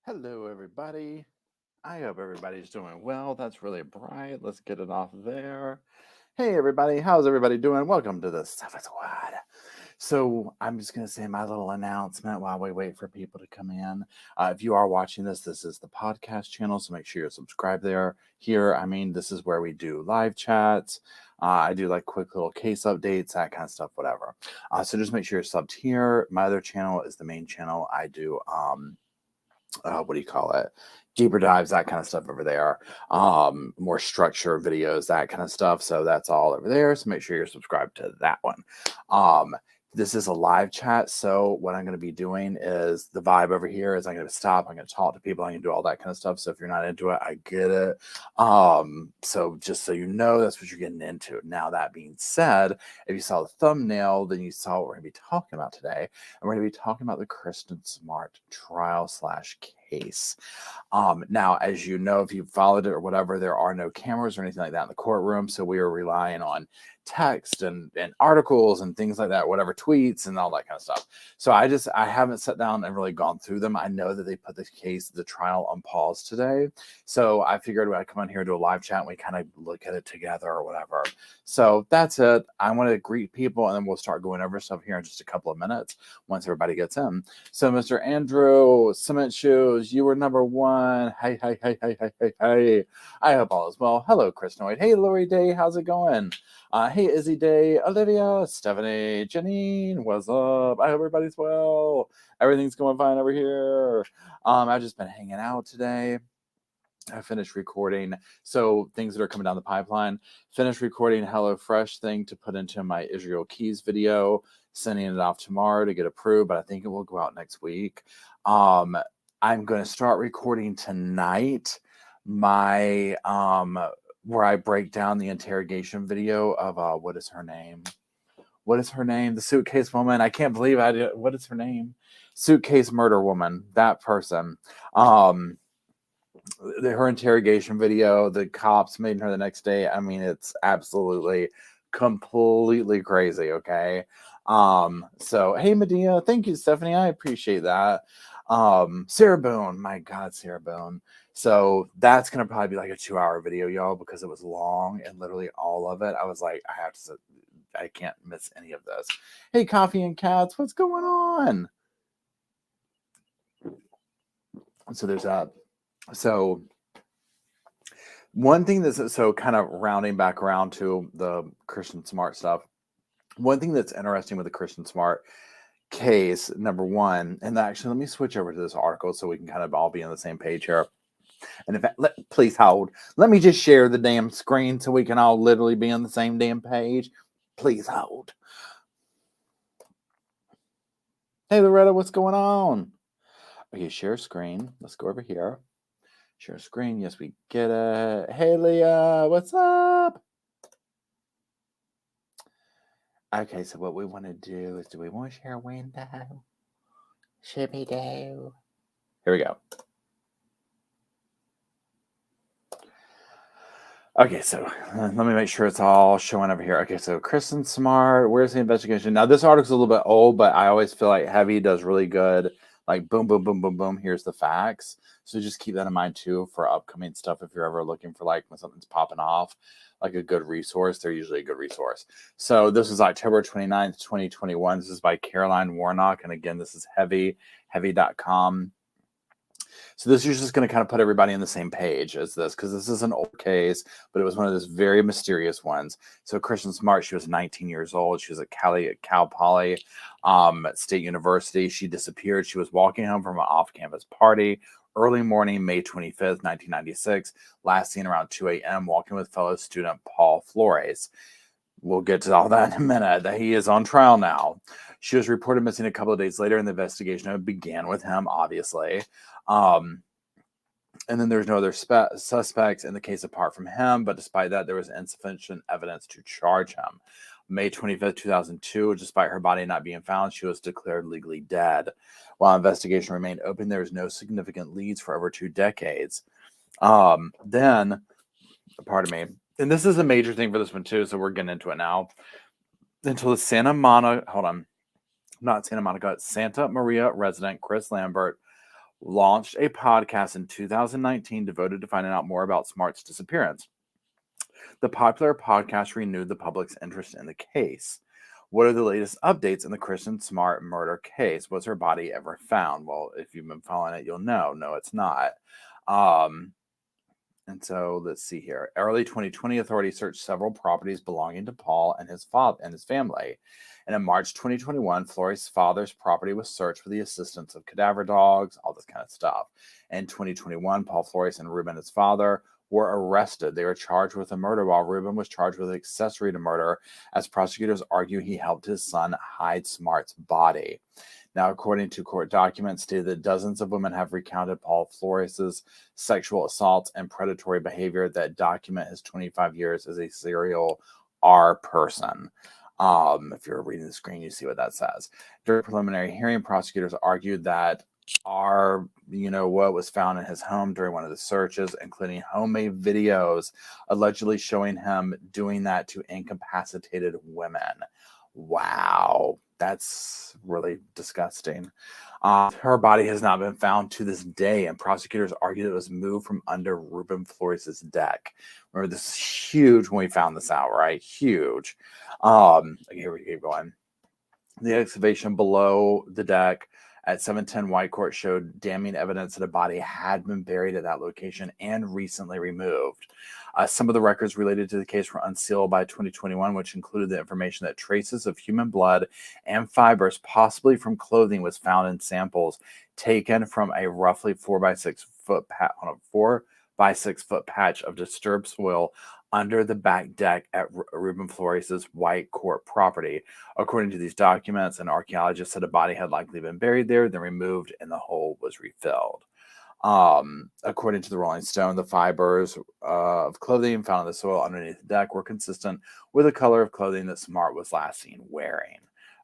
Hello, everybody. I hope everybody's doing well. That's really bright. Let's get it off there. Hey, everybody. How's everybody doing? Welcome to the Sofa Squad. So, I'm just going to say my little announcement while we wait for people to come in. If you are watching this, this is the podcast channel, so make sure you're subscribed there. This is where we do live chats. I do like quick little case updates, that kind of stuff, whatever. So, just make sure you're subbed here. My other channel is the main channel. I do, what do you call it? Deeper dives, that kind of stuff over there. More structure videos, that kind of stuff. So that's all over there. So make sure you're subscribed to that one. This is a live chat. So what I'm going to be doing is the vibe over here is I'm going to stop. I'm going to talk to people. I'm going to do all that kind of stuff. So if you're not into it, I get it. So just so you know, that's what you're getting into. Now, that being said, if you saw the thumbnail, then you saw what we're going to be talking about today. And we're going to be talking about the Kristin Smart trial/case. Now, as you know, if you followed it or whatever, there are no cameras or anything like that in the courtroom. So we are relying on text and articles and things like that, whatever, tweets and all that kind of stuff. So I haven't sat down and really gone through them. I know that they put the trial on pause today. So I figured I'd come on here and do a live chat and we kind of look at it together or whatever. So that's it. I want to greet people and then we'll start going over stuff here in just a couple of minutes once everybody gets in. So Mr. Andrew, Cement Shoes, you were number one. Hey. I hope all is well. Hello, Chris Noid. Hey, Lori Day, how's it going? Hey, Izzy Day, Olivia, Stephanie, Janine, what's up? I hope everybody's well. Everything's going fine over here. I've just been hanging out today. I finished recording. So things that are coming down the pipeline. Finished recording HelloFresh thing to put into my Israel Keys video. Sending it off tomorrow to get approved, but I think it will go out next week. I'm going to start recording tonight my where I break down the interrogation video of what is her name? What is her name? The suitcase woman. I can't believe I did. What is her name? Suitcase murder woman. That person. Her interrogation video. The cops made her the next day. I mean, it's absolutely, completely crazy. Okay. So hey, Medea. Thank you, Stephanie. I appreciate that. Sarah Boone. My God, Sarah Boone. So that's going to probably be like a 2-hour video, y'all, because it was long and literally all of it. I was like, I can't miss any of this. Hey, Coffee and Cats, what's going on? So there's that. So one thing that's so kind of rounding back around to the Kristin Smart stuff. One thing that's interesting with the Kristin Smart case, number one, and actually let me switch over to this article so we can kind of all be on the same page here. And in fact, please hold. Let me just share the damn screen so we can all literally be on the same damn page. Please hold. Hey, Loretta, what's going on? Okay, share screen. Let's go over here. Share screen. Yes, we get it. Hey, Leah, what's up? Okay, so what we want to do is, do we want to share a window? Should we do? Here we go. Okay, so let me make sure it's all showing over here. Okay, so Kristin Smart, where's the investigation? Now, this article's a little bit old, but I always feel like Heavy does really good. Like, boom, boom, boom, boom, boom. Here's the facts. So just keep that in mind, too, for upcoming stuff. If you're ever looking for, like, when something's popping off, like a good resource, they're usually a good resource. So this is October 29th, 2021. This is by Caroline Warnock. And again, this is heavy.com. So this is just going to kind of put everybody on the same page as this, because this is an old case, but it was one of those very mysterious ones. So Kristin Smart, she was 19 years old. She was at Cal Poly State University. She disappeared. She was walking home from an off-campus party early morning, May 25th, 1996. Last seen around 2 a.m. walking with fellow student Paul Flores. We'll get to all that in a minute. That he is on trial now. She was reported missing a couple of days later, and the investigation began with him, obviously. And then there's no other suspects in the case apart from him, but despite that, there was insufficient evidence to charge him. May 25th, 2002, despite her body not being found, she was declared legally dead. While investigation remained open, there was no significant leads for over 2 decades. Then, pardon me, and this is a major thing for this one too, so we're getting into it now. Until the Santa Maria resident Chris Lambert launched a podcast in 2019 devoted to finding out more about Smart's disappearance. The popular podcast renewed the public's interest in the case. What are the latest updates in the Kristin Smart murder case? Was her body ever found? Well, if you've been following it, you'll know. No, it's not. And so let's see here. Early 2020, authorities searched several properties belonging to Paul and his father and his family. And in March 2021, Flores' father's property was searched with the assistance of cadaver dogs, all this kind of stuff. In 2021, Paul Flores and Ruben, his father, were arrested. They were charged with a murder, while Ruben was charged with accessory to murder, as prosecutors argue he helped his son hide Smart's body. Now, according to court documents, stated that dozens of women have recounted Paul Flores's sexual assaults and predatory behavior that document his 25 years as a serial R person. If you're reading the screen, you see what that says. During preliminary hearing, prosecutors argued that what was found in his home during one of the searches, including homemade videos allegedly showing him doing that to incapacitated women. Wow, that's really disgusting. Her body has not been found to this day, and prosecutors argued it was moved from under Ruben Flores' deck. Remember, this is huge when we found this out, right? Huge. Here we keep going. The excavation below the deck at 710 White Court showed damning evidence that a body had been buried at that location and recently removed. Some of the records related to the case were unsealed by 2021, which included the information that traces of human blood and fibers, possibly from clothing, was found in samples taken from a roughly 4 by 6 foot patch of disturbed soil under the back deck at Ruben Flores' White Court property. According to these documents, an archaeologist said a body had likely been buried there, then removed, and the hole was refilled. According to the Rolling Stone, the fibers of clothing found in the soil underneath the deck were consistent with the color of clothing that Smart was last seen wearing.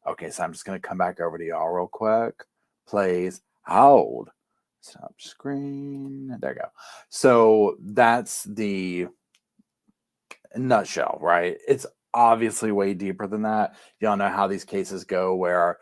Okay, so I'm just going to come back over to y'all real quick. Please hold. Stop screen. There you go. So that's the nutshell, right? It's obviously way deeper than that. Y'all know how these cases go where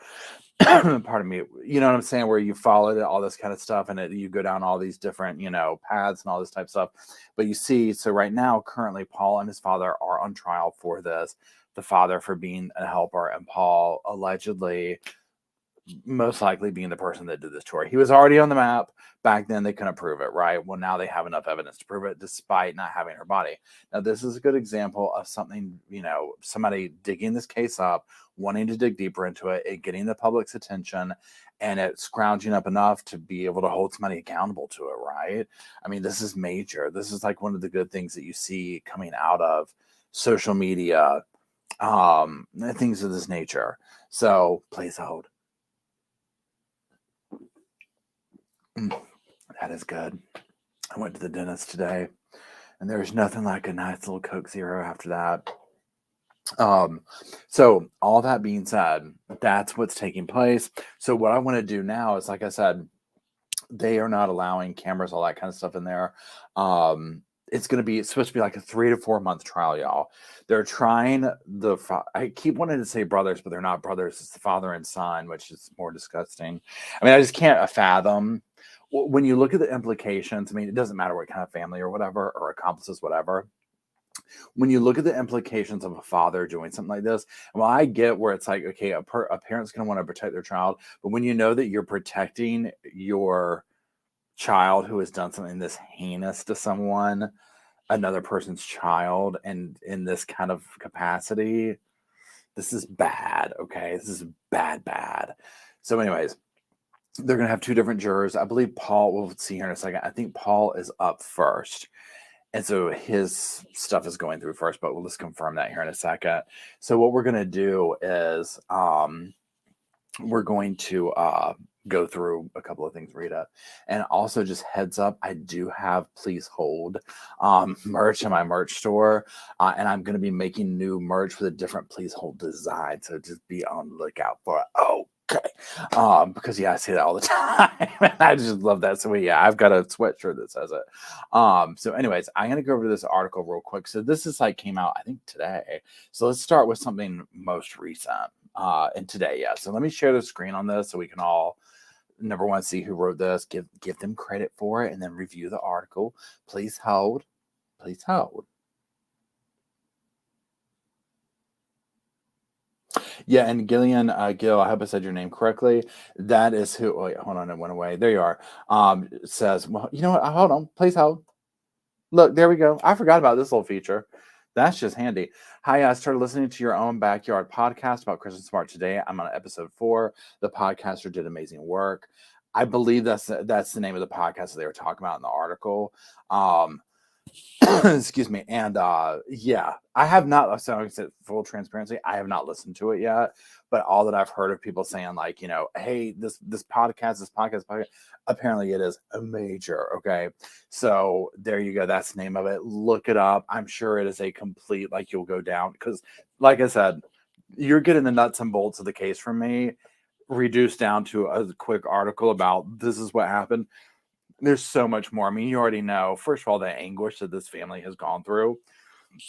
pardon me, you know what I'm saying, where you followed it, all this kind of stuff, and you go down all these different, paths and all this type of stuff. But you see, so right now, currently, Paul and his father are on trial for this. The father for being a helper, and Paul allegedly, most likely being the person that did this to her. He was already on the map. Back then, they couldn't prove it, right? Well, now they have enough evidence to prove it, despite not having her body. Now, this is a good example of something, somebody digging this case up, wanting to dig deeper into it getting the public's attention, and it scrounging up enough to be able to hold somebody accountable to it, right? I mean, this is major. This is like one of the good things that you see coming out of social media, things of this nature. So please hold. That is good. I went to the dentist today, and there's nothing like a nice little Coke Zero after that. So all that being said, that's what's taking place. So what I want to do now is, like I said, they are not allowing cameras, all that kind of stuff in there. It's supposed to be like a 3 to 4 month trial, y'all. They're trying I keep wanting to say brothers, but they're not brothers. It's the father and son, which is more disgusting. I mean, I just can't fathom. When you look at the implications, I mean, it doesn't matter what kind of family or whatever, or accomplices, whatever. When you look at the implications of a father doing something like this, well, I get where it's like, okay, a parent's going to want to protect their child, but when you know that you're protecting your child who has done something this heinous to someone, another person's child, and in this kind of capacity, this is bad, okay? This is bad. So anyways, they're going to have 2 different jurors. I believe Paul, we'll see here in a second. I think Paul is up first. And so his stuff is going through first, but we'll just confirm that here in a second. So what we're going to do is we're going to go through a couple of things, Rita. And also just heads up, I do have Please Hold merch in my merch store. And I'm going to be making new merch with a different Please Hold design. So just be on the lookout for it. Okay. Because I say that all the time. I just love that. So I've got a sweatshirt that says it. So anyways, I'm going to go over to this article real quick. So this is came out, I think, today. So let's start with something most recent. And today, yeah. So let me share the screen on this so we can all number one, see who wrote this, give them credit for it, and then review the article. Please hold. Please hold. Yeah, and Gillian, Gil, I hope I said your name correctly. That is who. Wait, hold on, it went away. There you are. Says, well, you know what? Hold on, please hold. Look, there we go. I forgot about this little feature. That's just handy. Hi, I started listening to your own backyard podcast about Kristin Smart today. I'm on episode 4. The podcaster did amazing work. I believe that's the name of the podcast that they were talking about in the article. Excuse me. And yeah, I have not, so I said full transparency, I have not listened to it yet, but all that I've heard of people saying, like, you know, hey, this podcast, apparently it is a major. Okay. So there you go. That's the name of it. Look it up. I'm sure it is a complete, like, you'll go down, because like I said, you're getting the nuts and bolts of the case from me reduced down to a quick article about this is what happened. There's so much more. I mean, you already know, first of all, the anguish that this family has gone through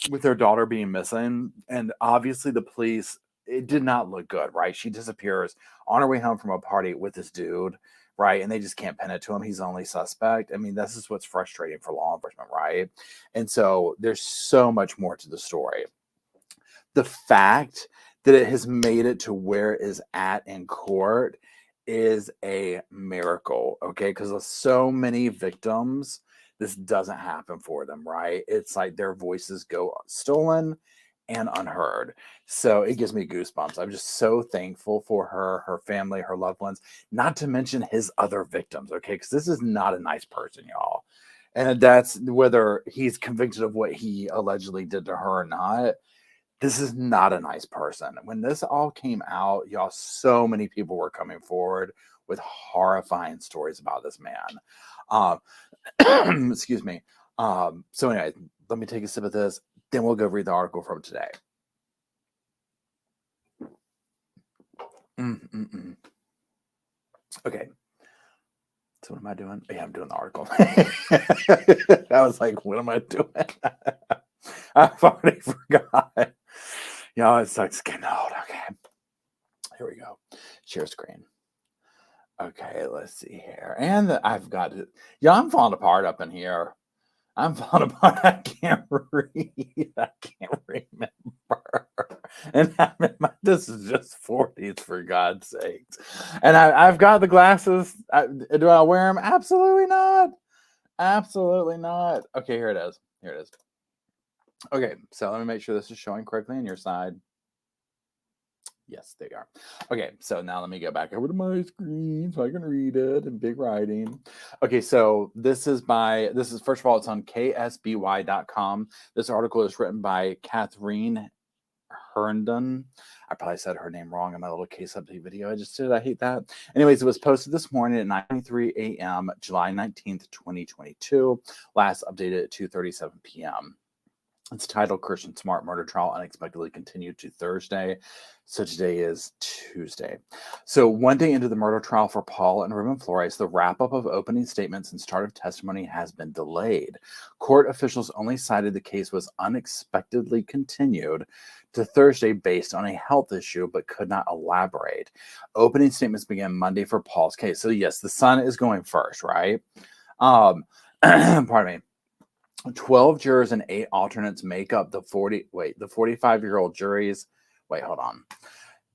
with their daughter being missing. And obviously the police, it did not look good, right? She disappears on her way home from a party with this dude, right? And they just can't pin it to him. He's the only suspect. I mean, this is what's frustrating for law enforcement, right? And so there's so much more to the story. The fact that it has made it to where it is at in court is a miracle, okay? Because of so many victims, this doesn't happen for them, right? It's like their voices go stolen and unheard. So it gives me goosebumps. I'm just so thankful for her family, her loved ones, not to mention his other victims, okay? Because this is not a nice person, y'all. And that's whether he's convicted of what he allegedly did to her or not. This is not a nice person. When this all came out, y'all, so many people were coming forward with horrifying stories about this man. Excuse me. So anyway, let me take a sip of this. Then we'll go read the article from today. Okay. So what am I doing? Yeah, I'm doing the article. I was like, what am I doing? I've already forgot. Y'all, it sucks getting old. Okay. Here we go. Share screen. Okay, let's see here. And I've got it. Yeah, I'm falling apart up in here. I'm falling apart. I can't read. I can't remember. And this is just 40s, for God's sakes. And I've got the glasses. Do I wear them? Absolutely not. Absolutely not. Okay, here it is. Here it is. Okay, so let me make sure this is showing correctly on your side. Yes, they are. Okay, so now let me go back over to my screen so I can read it in big writing. Okay, so this is first of all, it's on ksby.com. This article is written by Catherine Herndon. I probably said her name wrong in my little case update video I just did. I hate that. Anyways, it was posted this morning at 9:03 a.m., July 19th, 2022. Last updated at 2:37 p.m. It's titled Kristin Smart Murder Trial Unexpectedly Continued to Thursday. So today is Tuesday. So one day into the murder trial for Paul and Ruben Flores, the wrap-up of opening statements and start of testimony has been delayed. Court officials only cited the case was unexpectedly continued to Thursday based on a health issue, but could not elaborate. Opening statements began Monday for Paul's case. So yes, the son is going first, right? Pardon me. 12 jurors and 8 alternates make up the 45-year-old jury's. Wait, hold on.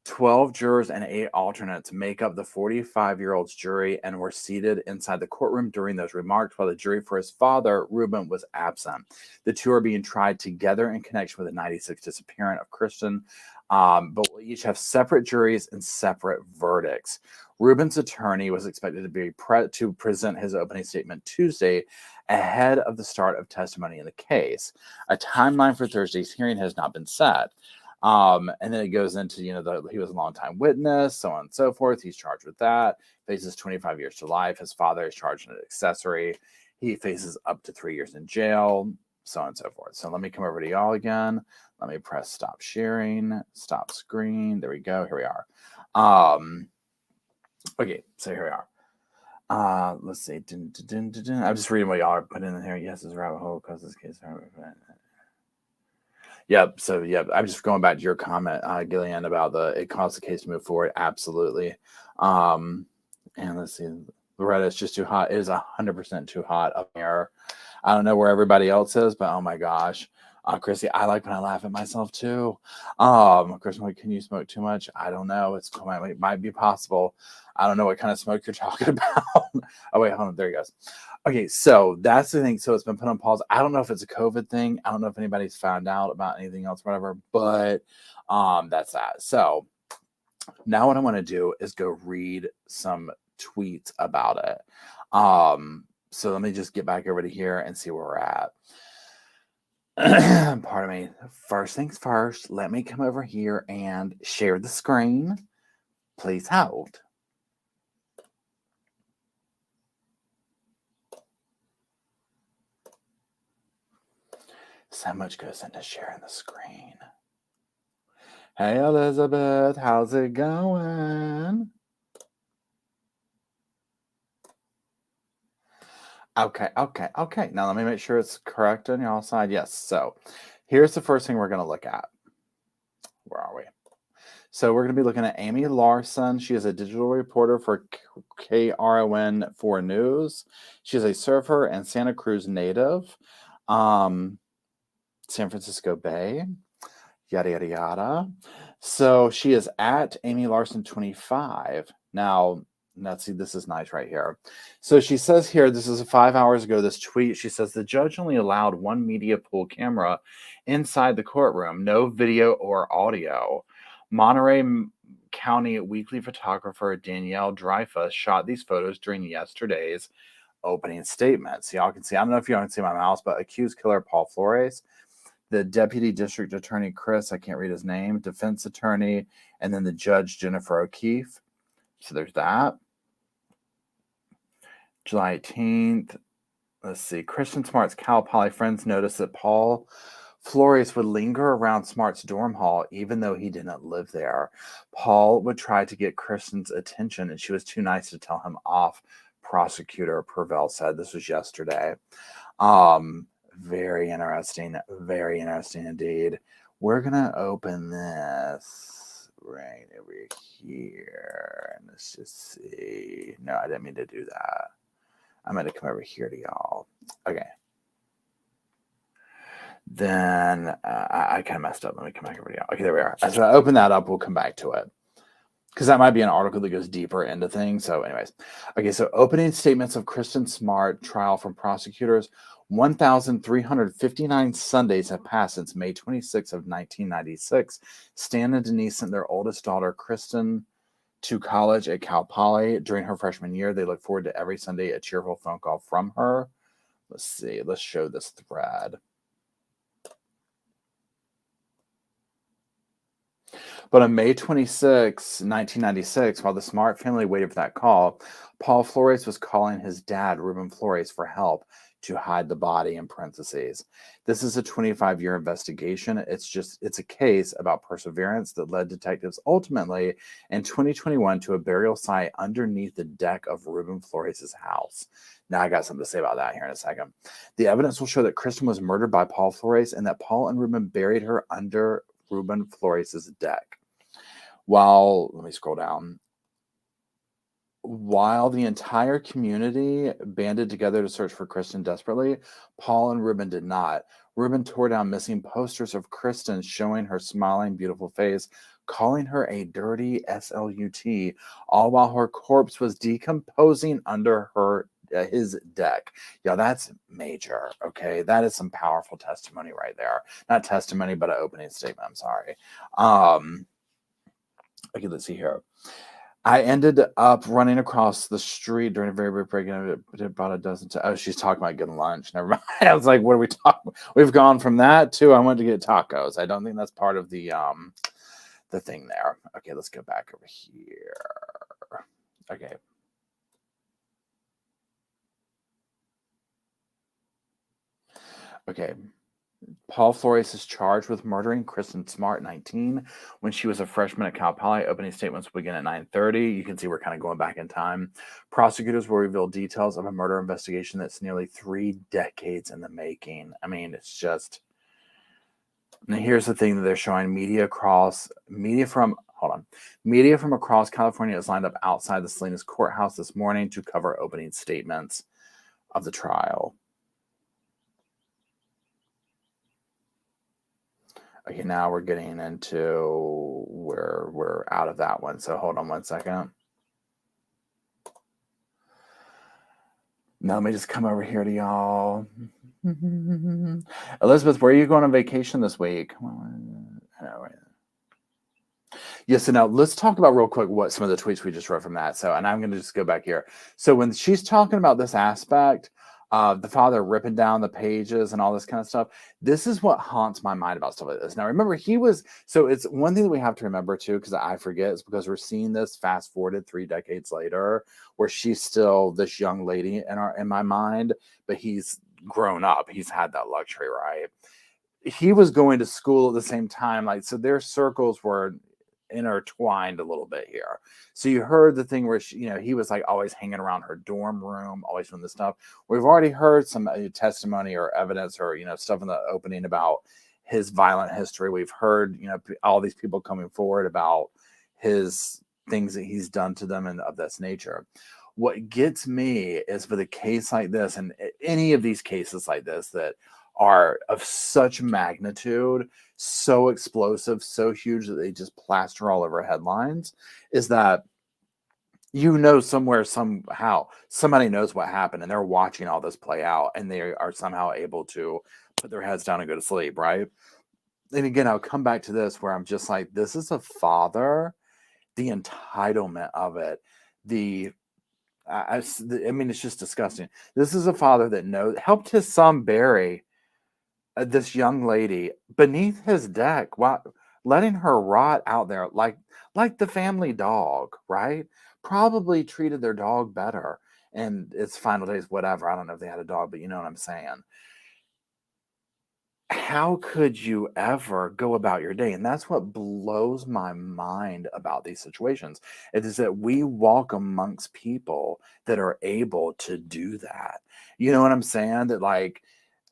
12 jurors and 8 alternates make up the 45-year-old's jury and were seated inside the courtroom during those remarks while the jury for his father, Ruben, was absent. The two are being tried together in connection with the 96 disappearance of Kristin, but will each have separate juries and separate verdicts. Ruben's attorney was expected to be to present his opening statement Tuesday ahead of the start of testimony in the case. A timeline for Thursday's hearing has not been set. And then it goes into, he was a longtime witness, so on and so forth. He's charged with that, faces 25 years to life. His father is charged in an accessory. He faces up to 3 years in jail, so on and so forth. So let me come over to y'all again. Let me press stop sharing, stop screen. There we go. Here we are. Okay, so here we are. Let's see. I'm just reading what y'all are putting in here. Yes, this rabbit hole because this case. Yep. So, I'm just going back to your comment, Gillian, about it caused the case to move forward. Absolutely. And let's see, Loretta's just too hot. It is 100% too hot up here. I don't know where everybody else is, but oh my gosh. Chrissy, I like when I laugh at myself too. Kristen, can you smoke too much? I don't know. It might be possible. I don't know what kind of smoke you're talking about. Oh wait, hold on. There he goes. Okay, so that's the thing. So it's been put on pause. I don't know if it's a COVID thing. I don't know if anybody's found out about anything else, whatever. But that's that. So now what I want to do is go read some tweets about it. So let me just get back over to here and see where we're at. Pardon me. First things first, let me come over here and share the screen. Please hold. So much goes into sharing the screen. Hey, Elizabeth, how's it going? Okay. Now let me make sure it's correct on y'all's side. Yes. So here's the first thing we're going to look at. Where are we? So we're going to be looking at Amy Larson. She is a digital reporter for KRON 4 News. She's a surfer and Santa Cruz native. San Francisco Bay. Yada, yada, yada. So she is at Amy Larson 25. Now, let's see, this is nice right here. So she says here, this is 5 hours ago, this tweet, she says, the judge only allowed one media pool camera inside the courtroom, no video or audio. Monterey County weekly photographer Danielle Dreyfus shot these photos during yesterday's opening statement. So y'all can see, I don't know if y'all can see my mouse, but accused killer Paul Flores, the deputy district attorney, Chris, I can't read his name, defense attorney, and then the judge, Jennifer O'Keefe. So there's that. July 18th. Let's see. Kristin Smart's Cal Poly friends noticed that Paul Flores would linger around Smart's dorm hall even though he didn't live there. Paul would try to get Kristin's attention, and she was too nice to tell him off, prosecutor Purvell said. This was yesterday. Very interesting indeed. We're going to open this right over here. And let's just see. No, I didn't mean to do that. I'm going to come over here to y'all. Okay. Then I kind of messed up. Let me come back over to y'all. Okay, there we are. So I open that up. We'll come back to it, because that might be an article that goes deeper into things. So anyways. Okay, so opening statements of Kristin Smart trial from prosecutors. 1,359 Sundays have passed since May 26 of 1996. Stan and Denise sent their oldest daughter, Kristin, to college at Cal Poly during her freshman year. They look forward to every Sunday a cheerful phone call from her. Let's see. Let's show this thread. But on May 26, 1996, while the Smart family waited for that call, Paul Flores was calling his dad, Ruben Flores, for help to hide the body, in parentheses. This is a 25-year investigation. It's a case about perseverance that led detectives ultimately in 2021 to a burial site underneath the deck of Ruben Flores' house. Now I got something to say about that here in a second. The evidence will show that Kristin was murdered by Paul Flores and that Paul and Ruben buried her under Ruben Flores' deck. Let me scroll down. While the entire community banded together to search for Kristin desperately, Paul and Ruben did not. Ruben tore down missing posters of Kristin showing her smiling, beautiful face, calling her a dirty slut, all while her corpse was decomposing under his deck. Yeah, that's major. Okay, that is some powerful testimony right there. Not testimony, but an opening statement. I'm sorry. Okay, let's see here. I ended up running across the street during a very brief break in about a dozen times. Oh, she's talking about getting lunch. Never mind. I was like, what are we talking? We've gone from that to I went to get tacos. I don't think that's part of the thing there. Okay, let's go back over here. Okay. Okay. Paul Flores is charged with murdering Kristin Smart, 19, when she was a freshman at Cal Poly. Opening statements will begin at 9:30. You can see we're kind of going back in time. Prosecutors will reveal details of a murder investigation that's nearly 3 decades in the making. I mean, it's just... Now, here's the thing that they're showing. Media from hold on. Media from across California is lined up outside the Salinas courthouse this morning to cover opening statements of the trial. Okay, now we're getting into where we're out of that one. So hold on one second. Now let me just come over here to y'all. Elizabeth, where are you going on vacation this week? Yes, so now let's talk about real quick what some of the tweets we just wrote from that. So, and I'm going to just go back here. So when she's talking about this aspect of the father ripping down the pages and all this kind of stuff, this is what haunts my mind about stuff like this. Now, remember, so it's one thing that we have to remember too, because I forget, is because we're seeing this fast forwarded 3 decades later, where she's still this young lady in my mind, but he's grown up. He's had that luxury, right? He was going to school at the same time. Like, so their circles were intertwined a little bit here. So you heard the thing where he was like always hanging around her dorm room, always doing this stuff. We've already heard some testimony or evidence or stuff in the opening about his violent history. We've heard all these people coming forward about his things that he's done to them and of this nature. What gets me is with a case like this, and any of these cases like this that are of such magnitude, so explosive, so huge that they just plaster all over headlines, is that somewhere, somehow, somebody knows what happened and they're watching all this play out and they are somehow able to put their heads down and go to sleep, right? And again, I'll come back to this where I'm just like, this is a father, the entitlement of it, I mean, it's just disgusting. This is a father that helped his son bury this young lady beneath his deck, while letting her rot out there like the family dog, right? Probably treated their dog better in its final days, whatever. I don't know if they had a dog, but you know what I'm saying. How could you ever go about your day? And that's what blows my mind about these situations. It is that we walk amongst people that are able to do that. You know what I'm saying? That, like,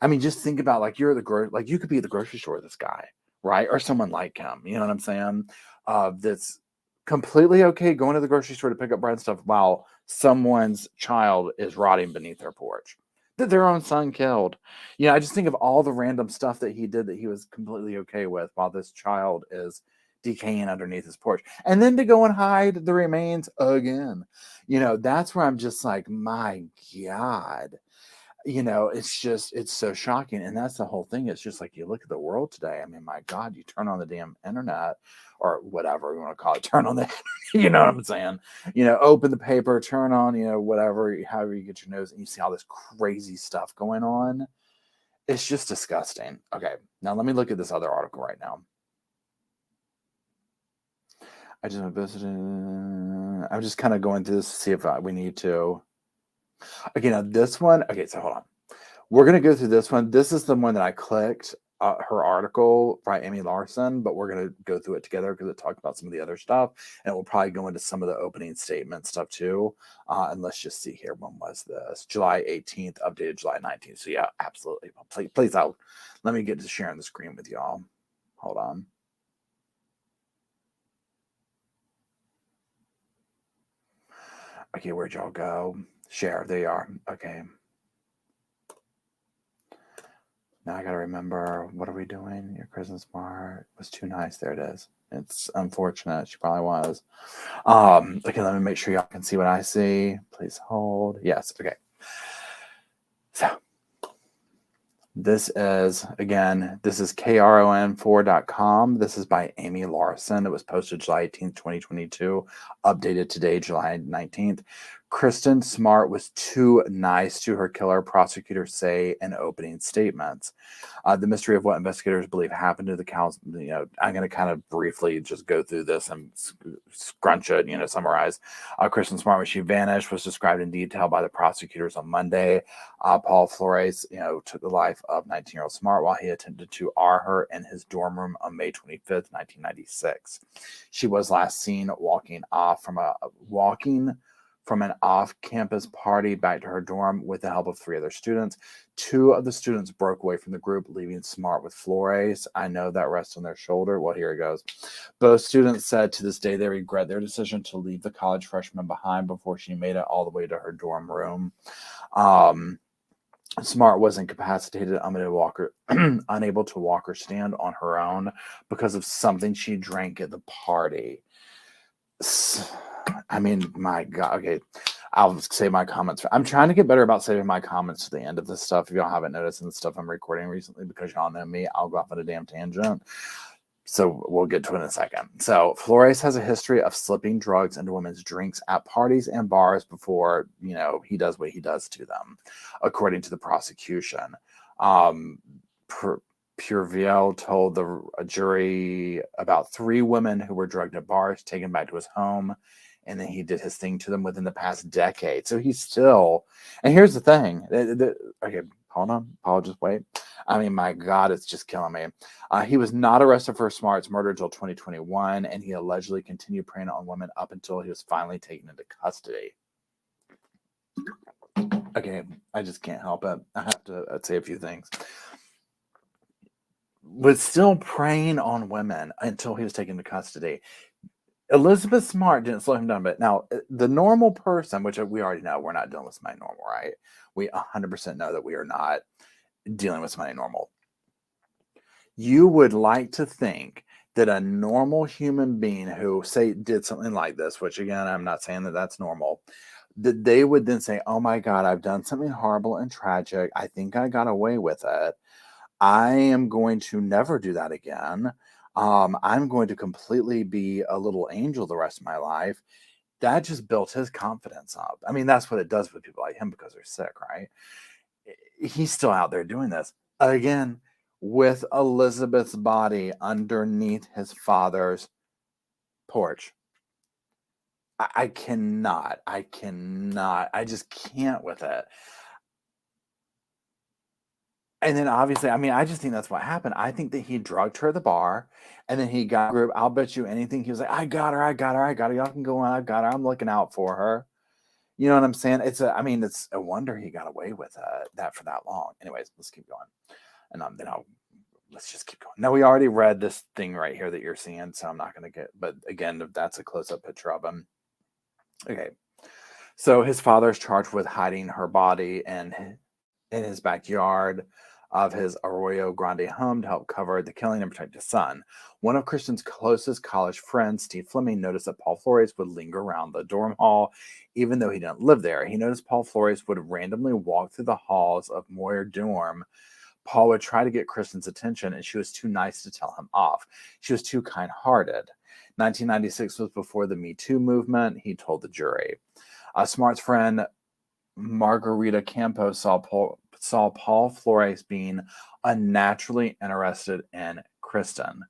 I mean, just think about, like, you could be at the grocery store with this guy, right? Or someone like him. You know what I'm saying? That's completely okay going to the grocery store to pick up bread and stuff while someone's child is rotting beneath their porch, that their own son killed. I just think of all the random stuff that he did that he was completely okay with while this child is decaying underneath his porch. And then to go and hide the remains again. That's where I'm just like, my God. It's so shocking. And that's the whole thing. It's just like, you look at the world today. I mean, my God, you turn on the damn internet or whatever you want to call it, turn on the, you know what I'm saying? Open the paper, turn on, whatever, however you get your nose, and you see all this crazy stuff going on. It's just disgusting. Okay. Now let me look at this other article right now. I'm just kind of going through this to see if we need to. Okay, now this one. Okay, so hold on. We're going to go through this one. This is the one that I clicked, her article by Amy Larson, but we're going to go through it together because it talked about some of the other stuff, and we'll probably go into some of the opening statement stuff too. And let's just see here. When was this? July 18th, updated July 19th. So yeah, absolutely. Please out. Let me get to sharing the screen with y'all. Hold on. Okay, where'd y'all go? Share. There you are. Okay. Now I gotta remember, what are we doing? Your Kristin Smart was too nice. There it is. It's unfortunate. She probably was. Okay, let me make sure y'all can see what I see. Please hold. Yes, okay. So this is KRON4.com. This is by Amy Larson. It was posted July 18th, 2022, updated today, July 19th. Kristin Smart was too nice to her killer, prosecutors say in opening statements. The mystery of what investigators believe happened to the cows. I'm going to kind of briefly just go through this and scrunch it, summarize. Kristin Smart, when she vanished, was described in detail by the prosecutors on Monday. Paul Flores, took the life of 19-year-old Smart while he attempted to R her in his dorm room on May 25th, 1996. She was last seen walking from an off-campus party back to her dorm with the help of 3 other students. 2 of the students broke away from the group, leaving Smart with Flores. I know that rests on their shoulder. Well, here it goes. Both students said to this day they regret their decision to leave the college freshman behind before she made it all the way to her dorm room. Smart was incapacitated, unable to walk or stand on her own because of something she drank at the party. I mean, my God. Okay, I'll save my comments. I'm trying to get better about saving my comments to the end of this stuff. If y'all haven't noticed in the stuff I'm recording recently, because y'all know me, I'll go off on a damn tangent. So we'll get to it in a second. So Flores has a history of slipping drugs into women's drinks at parties and bars before, he does what he does to them, according to the prosecution. Purviel told the jury about 3 women who were drugged at bars, taken back to his home, and then he did his thing to them within the past decade. So he's still, and here's the thing. Okay, hold on. Paul, just wait. I mean, my God, it's just killing me. He was not arrested for Smart's murder until 2021, and he allegedly continued preying on women up until he was finally taken into custody. Okay, I just can't help it. I have to say a few things. Was still preying on women until he was taken into custody. Elizabeth Smart didn't slow him down, but now the normal person, which we already know, we're not dealing with somebody normal, right? We 100% know that we are not dealing with somebody normal. You would like to think that a normal human being who, say, did something like this, which again, I'm not saying that that's normal, that they would then say, oh my God, I've done something horrible and tragic. I think I got away with it. I am going to never do that again. I'm going to completely be a little angel the rest of my life. That just built his confidence up. I mean, that's what it does with people like him because they're sick, right? He's still out there doing this. Again, with Elizabeth's body underneath his father's porch. I cannot. I just can't with it. And then obviously, I mean, I just think that's what happened. I think that he drugged her at the bar and then he got group. I'll bet you anything. He was like, I got her. Y'all can go on. I got her. I'm looking out for her. You know what I'm saying? It's a wonder he got away with that for that long. Anyways, let's keep going. And let's just keep going. Now, we already read this thing right here that you're seeing, so I'm not going to but again, that's a close-up picture of him. Okay. So his father's charged with hiding her body in his backyard of his Arroyo Grande home to help cover the killing and protect his son. One of Kristin's closest college friends, Steve Fleming, noticed that Paul Flores would linger around the dorm hall, even though he didn't live there. He noticed Paul Flores would randomly walk through the halls of Moyer dorm. Paul would try to get Kristin's attention, and she was too nice to tell him off. She was too kind-hearted. 1996 was before the Me Too movement, he told the jury. Smart's friend, Margarita Campos, saw Paul Flores being unnaturally interested in Kristin.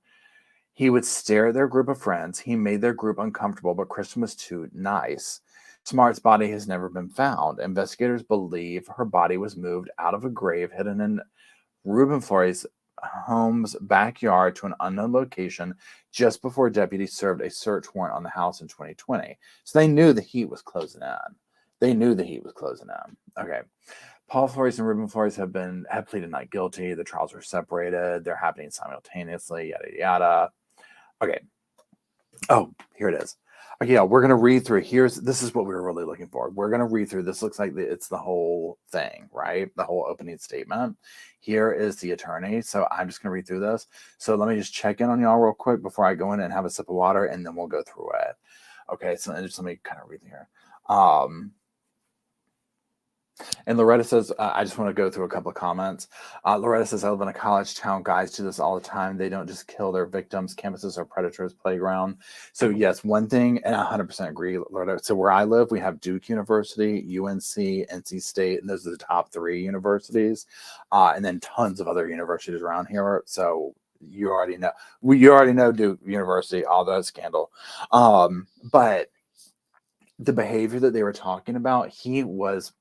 He would stare at their group of friends. He made their group uncomfortable, but Kristin was too nice. Smart's body has never been found. Investigators believe her body was moved out of a grave hidden in Ruben Flores' home's backyard to an unknown location just before deputies served a search warrant on the house in 2020. So they knew the heat was closing in. Okay. Paul Flores and Ruben Flores have pleaded not guilty. The trials were separated. They're happening simultaneously, yada, yada. Okay. Oh, here it is. Okay, yeah, we're going to read through. This is what we were really looking for. We're going to read through. This looks like it's the whole thing, right? The whole opening statement. Here is the attorney. So I'm just going to read through this. So let me just check in on y'all real quick before I go in and have a sip of water, and then we'll go through it. Okay, so just let me kind of read here. And Loretta says, I just want to go through a couple of comments. Loretta says, I live in a college town. Guys do this all the time. They don't just kill their victims. Campuses are predators' playground. So yes, one thing, and I 100% agree, Loretta. So where I live, we have Duke University, UNC, NC State, and those are the top 3 universities. And then tons of other universities around here. So you already know Duke University, all that scandal. But the behavior that they were talking about, he was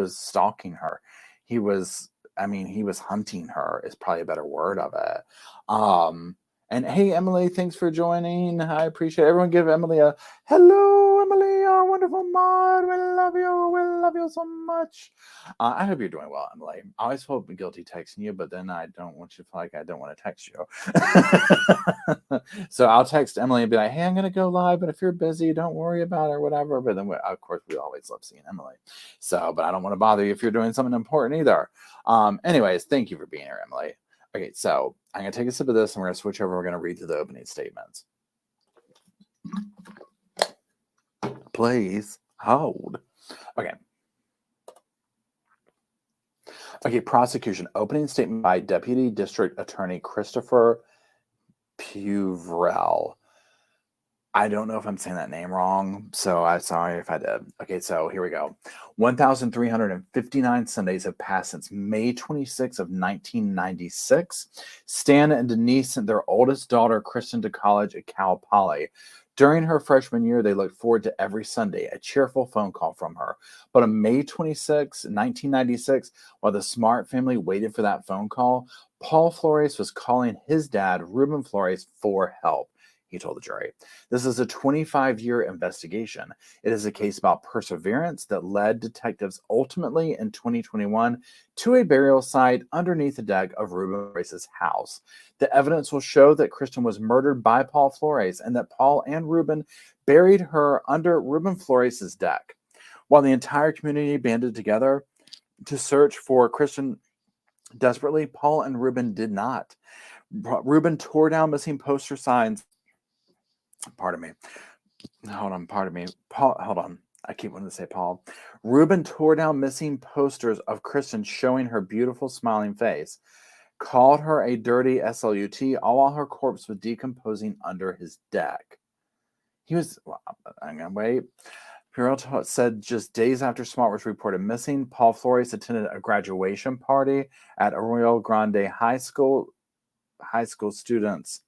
stalking her. He was hunting her is probably a better word of it. And hey, Emily, thanks for joining. I appreciate it. Everyone give Emily a hello, Emily. our wonderful mod. We love you. We love you so much. I hope you're doing well, Emily. I always feel guilty texting you, but then I don't want you to feel like I don't want to text you. So I'll text Emily and be like, hey, I'm going to go live, but if you're busy, don't worry about it or whatever. But then, of course, we always love seeing Emily. So, but I don't want to bother you if you're doing something important either. Anyways, thank you for being here, Emily. Okay, so I'm going to take a sip of this and we're going to switch over. We're going to read through the opening statements. Please hold. Okay. Okay, prosecution. Opening statement by Deputy District Attorney Christopher Puvrell. I don't know if I'm saying that name wrong, so I'm sorry if I did. Okay, so here we go. 1,359 Sundays have passed since May 26 of 1996. Stan and Denise sent their oldest daughter, Kristin, to college at Cal Poly. During her freshman year, they looked forward to every Sunday, a cheerful phone call from her. But on May 26, 1996, while the Smart family waited for that phone call, Paul Flores was calling his dad, Ruben Flores, for help. He told the jury. This is a 25-year investigation. It is a case about perseverance that led detectives ultimately in 2021 to a burial site underneath the deck of Ruben Flores' house. The evidence will show that Kristin was murdered by Paul Flores and that Paul and Ruben buried her under Ruben Flores' deck. While the entire community banded together to search for Kristin desperately, Paul and Ruben did not. Ruben tore down missing poster signs. Pardon me. Pardon me. Paul, hold on. I keep wanting to say Paul. Ruben tore down missing posters of Kristin showing her beautiful smiling face, called her a dirty SLUT, all while her corpse was decomposing under his deck. He was, well, I'm going to wait. Puvrell said just days after Smart was reported missing, Paul Flores attended a graduation party at Arroyo Grande High School students.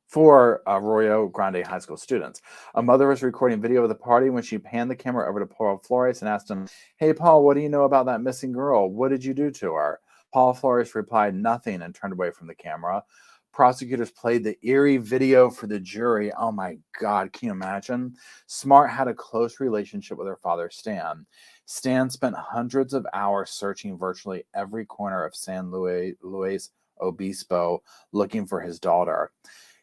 For Arroyo Grande High School students. A mother was recording video of the party when she panned the camera over to Paul Flores and asked him, hey, Paul, what do you know about that missing girl? What did you do to her? Paul Flores replied nothing and turned away from the camera. Prosecutors played the eerie video for the jury. Oh, my God. Can you imagine? Smart had a close relationship with her father, Stan. Stan spent hundreds of hours searching virtually every corner of San Luis Obispo looking for his daughter.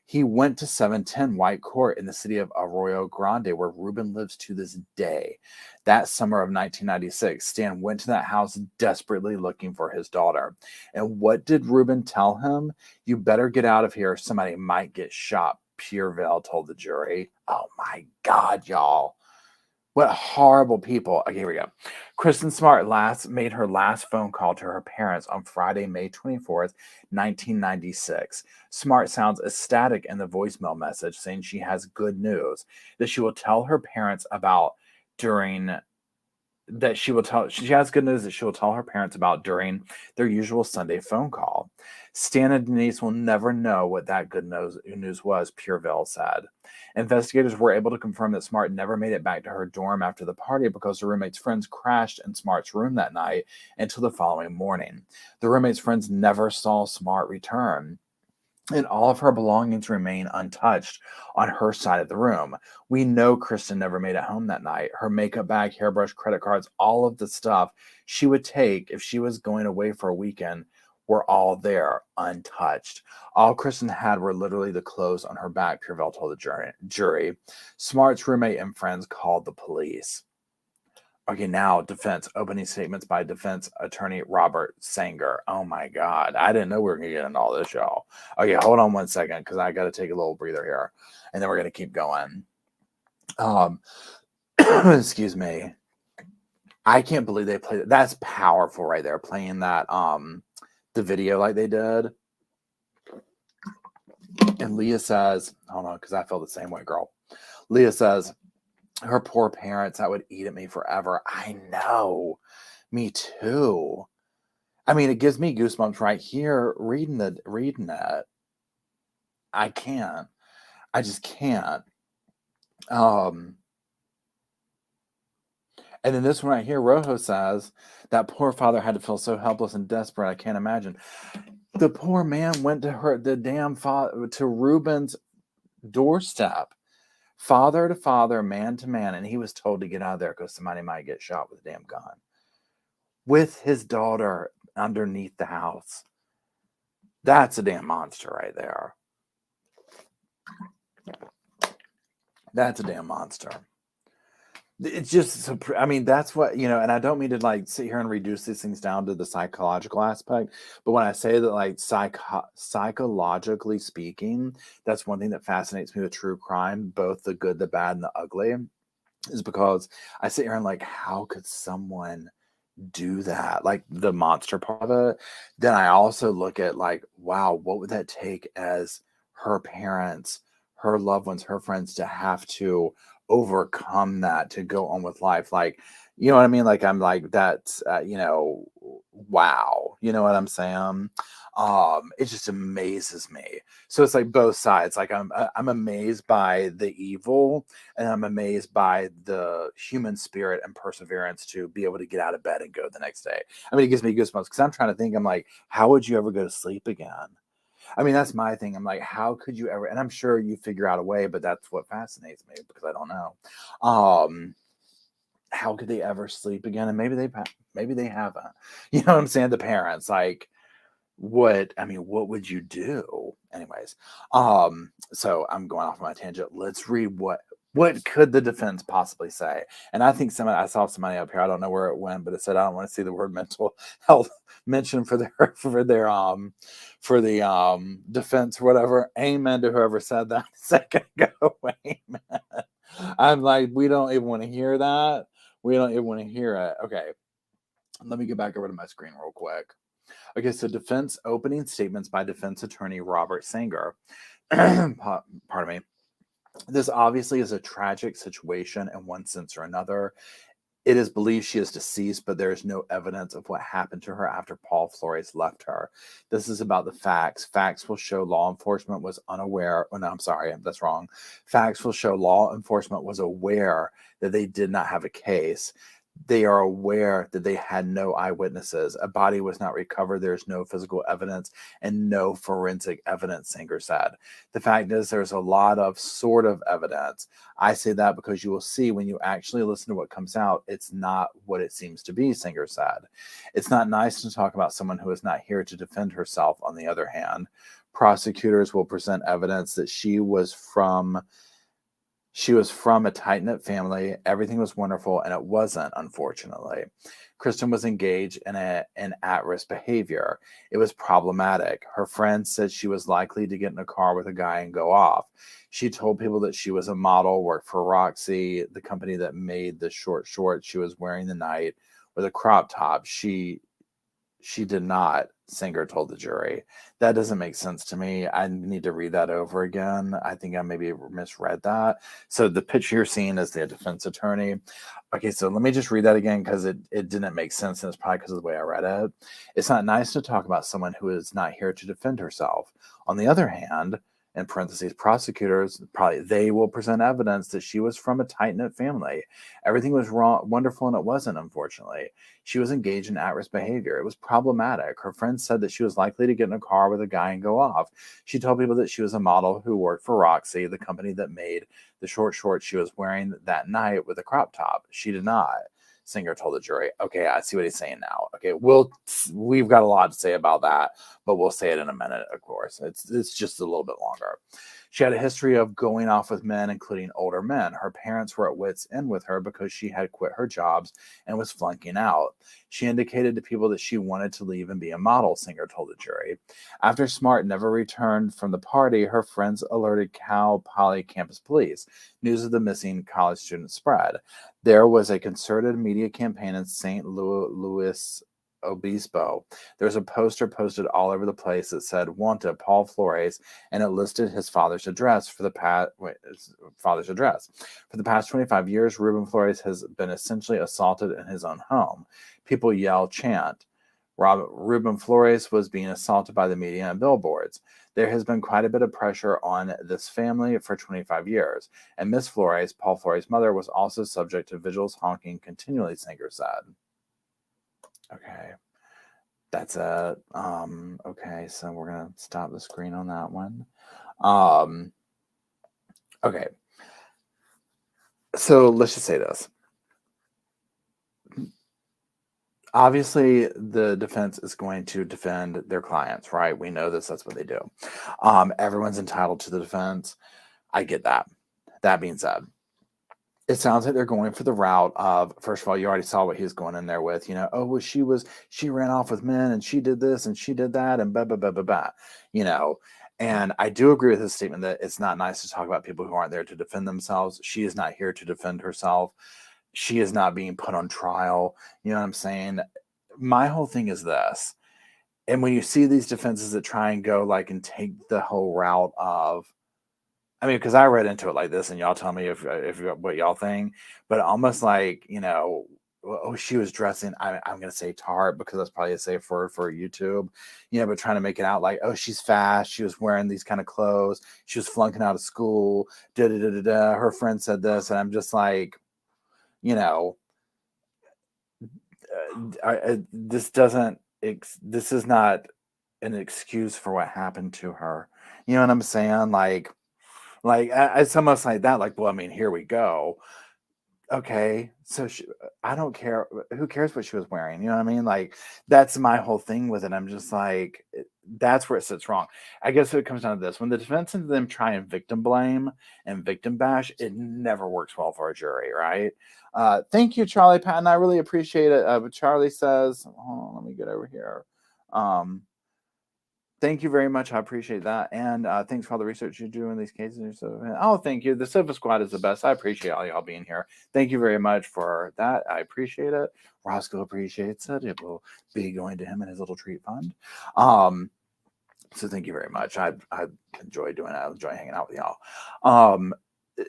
He went to 710 White Court in the city of Arroyo Grande, where Ruben lives to this day. That summer of 1996, Stan went to that house desperately looking for his daughter. And what did Ruben tell him? You better get out of here. Somebody might get shot, Puvrell told the jury. Oh, my God, y'all. What horrible people. Okay, here we go. Kristin Smart made her last phone call to her parents on Friday, May 24th, 1996. Smart sounds ecstatic in the voicemail message, saying she has good news that she will tell her parents about during she has good news that she will tell her parents about during their usual Sunday phone call. Stan and Denise will never know what that good news was, Puvrell said. Investigators were able to confirm that Smart never made it back to her dorm after the party because her roommate's friends crashed in Smart's room that night until the following morning. The roommate's friends never saw Smart return, and all of her belongings remain untouched on her side of the room. We know Kristin never made it home that night. Her makeup bag, hairbrush, credit cards, all of the stuff she would take if she was going away for a weekend were all there, untouched. All Kristin had were literally the clothes on her back, Puvrell told the jury. Smart's roommate and friends called the police. Okay, now defense. Opening statements by defense attorney Robert Sanger. Oh my God. I didn't know we were going to get into all this, y'all. Okay, hold on one second because I got to take a little breather here. And then we're going to keep going. Excuse me. I can't believe they played it. That's powerful right there, playing that the video like they did. And Leah says, hold on, because I feel the same way, girl. Leah says, her poor parents, that would eat at me forever. I know. Me too. I mean, it gives me goosebumps right here reading it. I can't. I just can't. And then this one right here, Rojo says, that poor father had to feel so helpless and desperate. I can't imagine. The poor man went to to Ruben's doorstep father to father, man to man, and he was told to get out of there because somebody might get shot with a damn gun. With his daughter underneath the house. That's a damn monster right there. That's a damn monster. It's just, so, I mean, that's what, and I don't mean to like sit here and reduce these things down to the psychological aspect, but when I say that like psychologically speaking, that's one thing that fascinates me with true crime, both the good, the bad, and the ugly, is because I sit here and like, how could someone do that? Like the monster part of it. Then I also look at like, wow, what would that take as her parents, her loved ones, her friends to have to overcome that to go on with life? Like, you know what I mean? Like, I'm like, that's, wow. You know what I'm saying? It just amazes me. So it's like both sides. Like I'm amazed by the evil, and I'm amazed by the human spirit and perseverance to be able to get out of bed and go the next day. I mean, it gives me goosebumps because I'm trying to think, I'm like, how would you ever go to sleep again? I mean, that's my thing. I'm like, how could you ever? And I'm sure you figure out a way, but that's what fascinates me because I don't know. How could they ever sleep again? And maybe they haven't. You know what I'm saying? The parents, like, what would you do? Anyways, so I'm going off on my tangent. Let's read what could the defense possibly say. And I think I saw somebody up here, I don't know where it went, but it said I don't want to see the word mental health mentioned for the defense or whatever. Amen to whoever said that a second ago. Amen. I'm like, we don't even want to hear that. We don't even want to hear it. Okay, let me get back over to my screen real quick. Okay, so defense opening statements by defense attorney Robert Sanger. Pardon me. This obviously is a tragic situation in one sense or another. It is believed she is deceased, but there is no evidence of what happened to her after Paul Flores left her. This is about the facts. Facts will show law enforcement was unaware. Oh, no, I'm sorry. That's wrong. Facts will show law enforcement was aware that they did not have a case. They are aware that they had no eyewitnesses. A body was not recovered. There's no physical evidence and no forensic evidence, Sanger said. The fact is, there's a lot of sort of evidence. I say that because you will see when you actually listen to what comes out, it's not what it seems to be, Sanger said. It's not nice to talk about someone who is not here to defend herself. On the other hand, prosecutors will present evidence that she was from a tight-knit family. Everything was wonderful, and it wasn't, unfortunately. Kristin was engaged in an at-risk behavior. It was problematic. Her friend said she was likely to get in a car with a guy and go off. She told people that she was a model, worked for Roxy, the company that made the short shorts she was wearing the night with a crop top. She did not, Singer told the jury. That doesn't make sense to me. I need to read that over again. I think I maybe misread that. So the picture you're seeing is the defense attorney. Okay, so let me just read that again because it didn't make sense, and it's probably because of the way I read it. It's not nice to talk about someone who is not here to defend herself. On the other hand, in parentheses, prosecutors, they will present evidence that she was from a tight-knit family. Everything was wonderful, and it wasn't, unfortunately. She was engaged in at-risk behavior. It was problematic. Her friends said that she was likely to get in a car with a guy and go off. She told people that she was a model who worked for Roxy, the company that made the short shorts she was wearing that night with a crop top. She did not, Singer told the jury. Okay, I see what he's saying now. Okay, we've got a lot to say about that, but we'll say it in a minute, of course. It's just a little bit longer. She had a history of going off with men, including older men. Her parents were at wit's end with her because she had quit her jobs and was flunking out. She indicated to people that she wanted to leave and be a model, Singer told the jury. After Smart never returned from the party, her friends alerted Cal Poly campus police. News of the missing college student spread. There was a concerted media campaign in St. Louis Obispo. There's a poster posted all over the place that said "Wanted Paul Flores," and it listed his father's address for the past 25 years. Ruben Flores has been essentially assaulted in his own home. People yell, chant. Ruben Flores was being assaulted by the media and billboards. There has been quite a bit of pressure on this family for 25 years. And Miss Flores, Paul Flores' mother, was also subject to vigils honking continually, Singer said. Okay. That's it. Okay, so we're going to stop the screen on that one. Okay. So let's just say this. Obviously, the defense is going to defend their clients, right? We know this. That's what they do. Everyone's entitled to the defense. I get that. That being said, it sounds like they're going for the route of, first of all, you already saw what he was going in there with, oh, well, she ran off with men and she did this and she did that and blah, blah, blah, blah, blah, and I do agree with his statement that it's not nice to talk about people who aren't there to defend themselves. She is not here to defend herself. She is not being put on trial. You know what I'm saying? My whole thing is this. And when you see these defenses that try and go like and take the whole route of, I mean, because I read into it like this, and y'all tell me if what y'all think, but almost like, oh, she was dressing, I'm going to say tart because that's probably a safe word for YouTube, but trying to make it out like, oh, she's fast. She was wearing these kind of clothes. She was flunking out of school. Da, da, da, da, da. Her friend said this. And I'm just like, this is not an excuse for what happened to her. You know what I'm saying? Like it's almost like that. Like, well, I mean, here we go. Okay, so I don't care. Who cares what she was wearing? You know what I mean? Like, that's my whole thing with it. I'm just like, that's where it sits wrong. I guess it comes down to this: when the defense and them try and victim blame and victim bash, it never works well for a jury, right? Thank you, Charlie Patton. I really appreciate it. But Charlie says, let me get over here. Thank you very much. I appreciate that. And thanks for all the research you do in these cases. Oh, thank you. The Sofa Squad is the best. I appreciate all y'all being here. Thank you very much for that. I appreciate it. Roscoe appreciates it. It will be going to him and his little treat fund. So thank you very much. I enjoy doing it. I enjoy hanging out with y'all.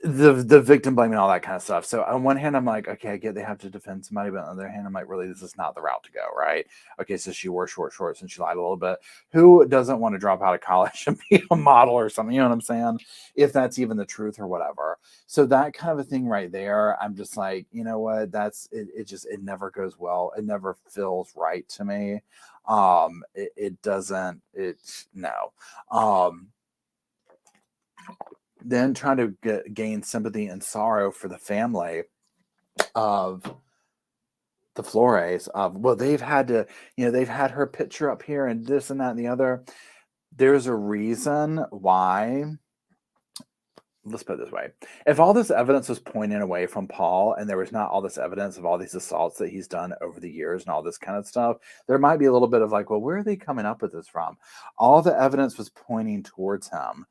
The victim blaming, all that kind of stuff. So on one hand, I'm like, okay, I get they have to defend somebody, but on the other hand, I'm like, really, this is not the route to go, right? Okay, so she wore short shorts and she lied a little bit. Who doesn't want to drop out of college and be a model or something? You know what I'm saying? If that's even the truth or whatever. So that kind of a thing right there, I'm just like, you know what? That's it. It never goes well. It never feels right to me. It doesn't. It's no. Then trying to gain sympathy and sorrow for the family of the Flores of, well, they've had to, they've had her picture up here and this and that and the other. There's a reason why. Let's put it this way. If all this evidence was pointing away from Paul and there was not all this evidence of all these assaults that he's done over the years and all this kind of stuff, there might be a little bit of like, well, where are they coming up with this from? All the evidence was pointing towards him.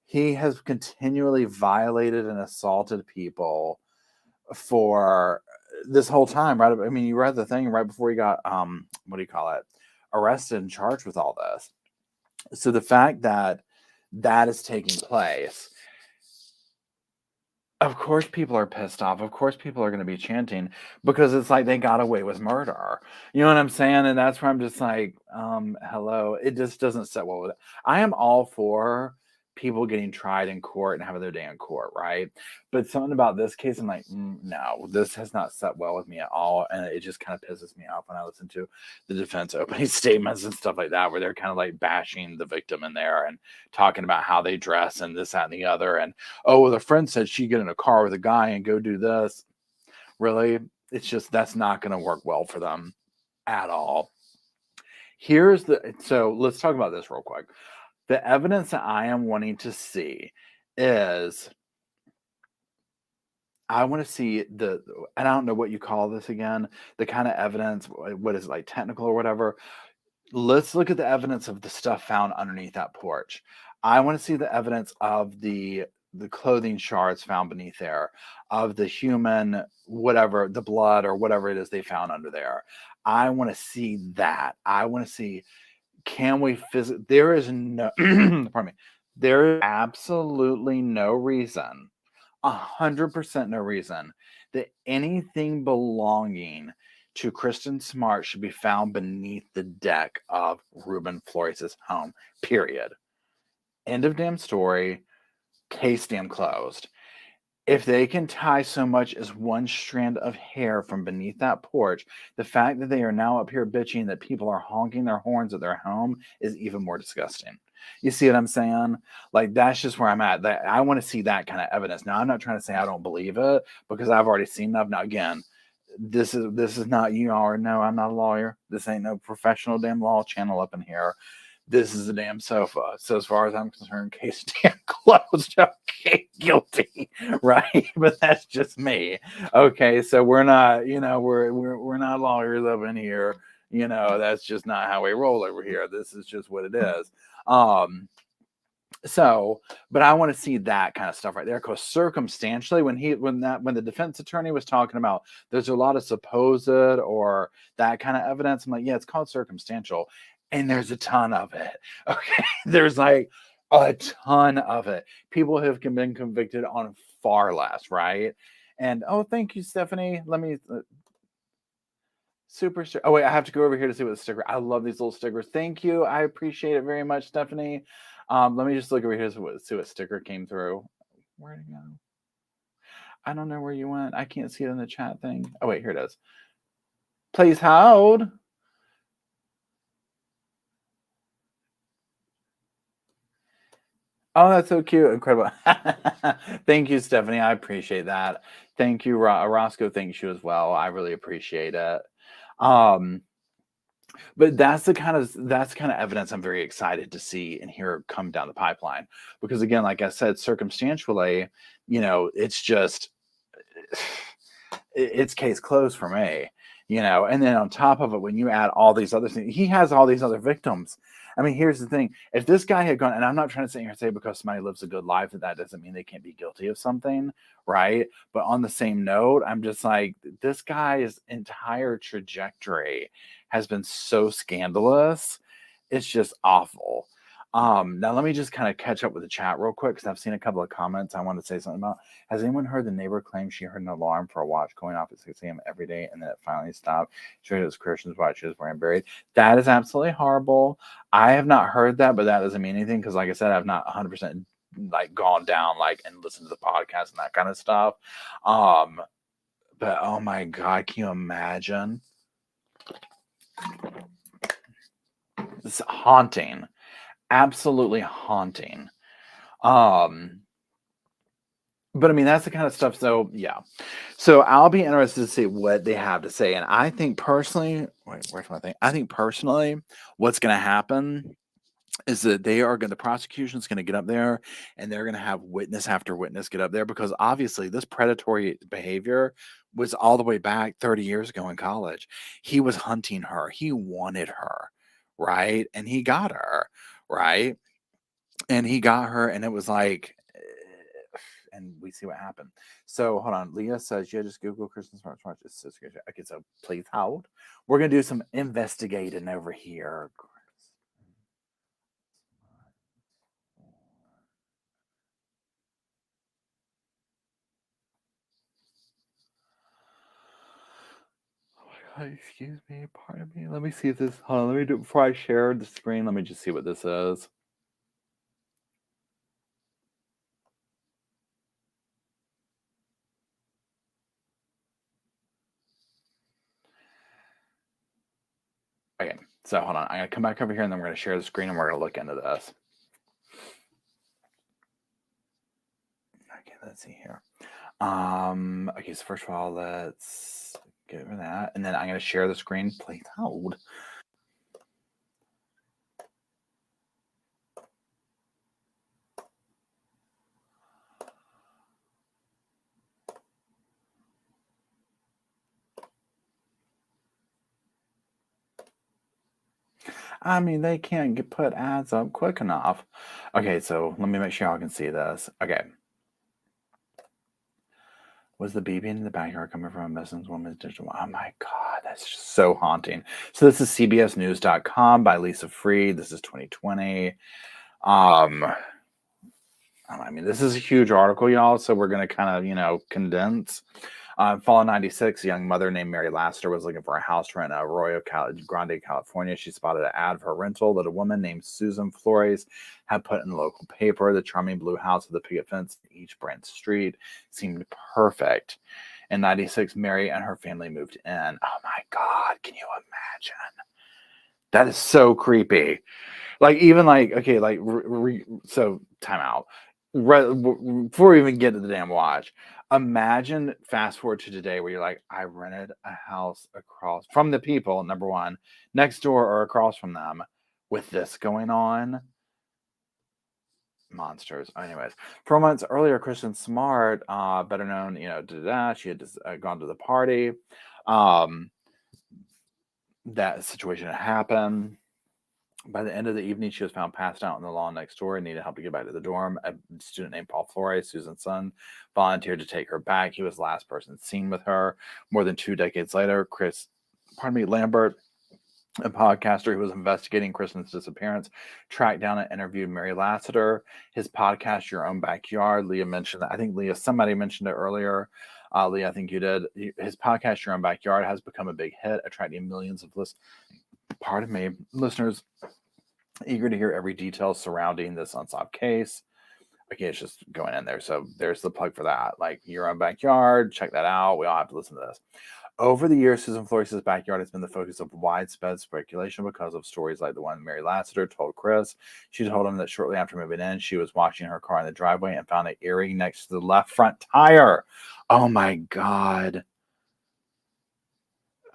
He has continually violated and assaulted people for this whole time, right? I mean, you read the thing right before he got, arrested and charged with all this. So the fact that that is taking place, of course people are pissed off. Of course people are going to be chanting because it's like they got away with murder. You know what I'm saying? And that's where I'm just like, hello. It just doesn't sit well with it. I am all for people getting tried in court and having their day in court, right? But something about this case, I'm like, no, this has not set well with me at all. And it just kind of pisses me off when I listen to the defense opening statements and stuff like that, where they're kind of like bashing the victim in there and talking about how they dress and this, that, and the other. And, oh, well, the friend said she'd get in a car with a guy and go do this. Really? It's just, that's not going to work well for them at all. So let's talk about this real quick. The evidence that I am wanting to see is, I want to see and I don't know what you call this again, the kind of evidence, what is it, like technical or whatever. Let's look at the evidence of the stuff found underneath that porch. I want to see the evidence of the clothing shards found beneath there, of the human, whatever, the blood or whatever it is they found under there. I want to see that. I want to see, can we there is no, pardon me, there is absolutely no reason, 100% no reason that anything belonging to Kristin Smart should be found beneath the deck of Ruben Flores' home, period. End of damn story. Case damn closed. If they can tie so much as one strand of hair from beneath that porch, the fact that they are now up here bitching that people are honking their horns at their home is even more disgusting. You see what I'm saying? Like, that's just where I'm at. That I want to see that kind of evidence. Now, I'm not trying to say I don't believe it because I've already seen enough. Now, again, this is not, you already know I'm not a lawyer. This ain't no professional damn law channel up in here. This is a damn sofa. So as far as I'm concerned, case damn closed. Okay, guilty, right? But that's just me. Okay, so we're not, we're not lawyers up in here. That's just not how we roll over here. This is just what it is. So, but I want to see that kind of stuff right there, because circumstantially, when the defense attorney was talking about there's a lot of supposed or that kind of evidence, I'm like, yeah, it's called circumstantial, and there's a ton of it. Okay, there's like a ton of it. People have been convicted on far less, right? And oh, thank you, Stephanie. Let me. Super. Oh wait, I have to go over here to see what the sticker. I love these little stickers. Thank you. I appreciate it very much, Stephanie. Let me just look over here to see what sticker came through. Where'd it go? I don't know where you went. I can't see it in the chat thing. Oh wait, here it is. Please hold. Oh, that's so cute. Incredible. Thank you, Stephanie. I appreciate that. Thank you, Roscoe. Thanks you as well. I really appreciate it. But that's the kind of evidence I'm very excited to see and hear come down the pipeline. Because again, like I said, circumstantially, it's just it's case closed for me. And then on top of it, when you add all these other things, he has all these other victims. I mean, here's the thing. If this guy had gone, and I'm not trying to sit here and say because somebody lives a good life that doesn't mean they can't be guilty of something, right? But on the same note, I'm just like, this guy's entire trajectory has been so scandalous. It's just awful. Now let me just kind of catch up with the chat real quick, because I've seen a couple of comments I want to say something about. Has anyone heard the neighbor claim she heard an alarm for a watch going off at 6 a.m. every day, and then it finally stopped? She heard it was Christian's watch she was wearing buried. That is absolutely horrible. I have not heard that, but that doesn't mean anything, because like I said, I've not 100% like gone down and listened to the podcast and that kind of stuff. But oh my God, can you imagine? It's haunting. Absolutely haunting. But I mean, that's the kind of stuff. So yeah. So I'll be interested to see what they have to say. And I think personally, where's my thing? I think personally, what's going to happen is that the prosecution's going to get up there and they're going to have witness after witness get up there, because obviously this predatory behavior was all the way back 30 years ago in college. He was hunting her. He wanted her, right? And he got her, right? And he got her, and it was like, and we see what happened. So hold on. Leah says, yeah, just Google Kristin smartwatch. Okay, so please hold. We're going to do some investigating over here. Oh my God, excuse me, pardon me. Let me see if this, hold on, let me do it before I share the screen. Let me just see what this is. Okay, so hold on. I'm going to come back over here, and then we're going to share the screen, and we're going to look into this. Okay, let's see here. Okay, so first of all, let's get over that, and then I'm going to share the screen. Please hold. I mean, they can't put ads up quick enough. Okay, so let me make sure y'all can see this. Okay. Was the baby in the backyard coming from a Muslim woman's digital? Oh my God, that's just so haunting. So this is CBSNews.com by Lisa Freed. This is 2020. I mean, this is a huge article, y'all. So we're going to kind of, condense. Fall of 96, a young mother named Mary Laster was looking for a house to rent in Arroyo Grande, California. She spotted an ad for a rental that a woman named Susan Flores had put in the local paper. The charming blue house with a picket fence in each branch street seemed perfect. In 96, Mary and her family moved in. Oh my God, can you imagine? That is so creepy. Like, even like, okay, like, so time out. Before we even get to the damn watch, imagine fast forward to today where you're like, I rented a house across from the people, number one, next door or across from them with this going on. Monsters. Anyways, 4 months earlier, Kristen Smart, better known, to that, she had just, gone to the party. Um, that situation had happened. By the end of the evening, she was found passed out in the lawn next door and needed help to get back to the dorm. A student named Paul Flores, Susan's son, volunteered to take her back. He was the last person seen with her. More than 2 decades later, Lambert, a podcaster who was investigating Kristen's disappearance, tracked down and interviewed Mary Lassiter. His podcast, Your Own Backyard, Leah mentioned that. I think somebody mentioned it earlier. Leah, I think you did. His podcast, Your Own Backyard, has become a big hit, attracting millions of listeners eager to hear every detail surrounding this unsolved case. Okay, it's just going in there. So there's the plug for that. Like, Your Own Backyard, check that out. We all have to listen to this. Over the years, Susan Flores' backyard has been the focus of widespread speculation because of stories like the one Mary Lassiter told Chris. She told him that shortly after moving in, she was washing her car in the driveway and found an earring next to the left front tire. Oh my God.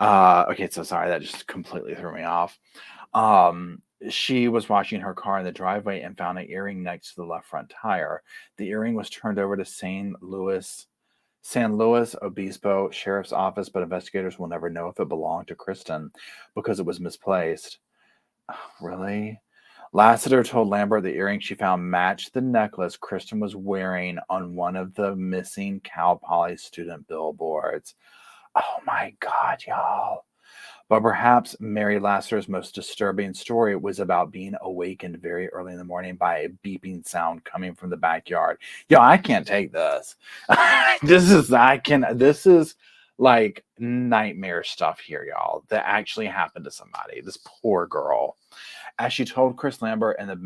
Okay, so sorry, that just completely threw me off. She was washing her car in the driveway and found an earring next to the left front tire. The earring was turned over to San Luis Obispo Sheriff's Office, but investigators will never know if it belonged to Kristin because it was misplaced. Really? Lassiter told Lambert the earring she found matched the necklace Kristin was wearing on one of the missing Cal Poly student billboards. Oh my God, y'all. But perhaps Mary Lassiter's most disturbing story was about being awakened very early in the morning by a beeping sound coming from the backyard. Yo, I can't take this. This is like nightmare stuff here, y'all, that actually happened to somebody. This poor girl. As she told Chris Lambert in the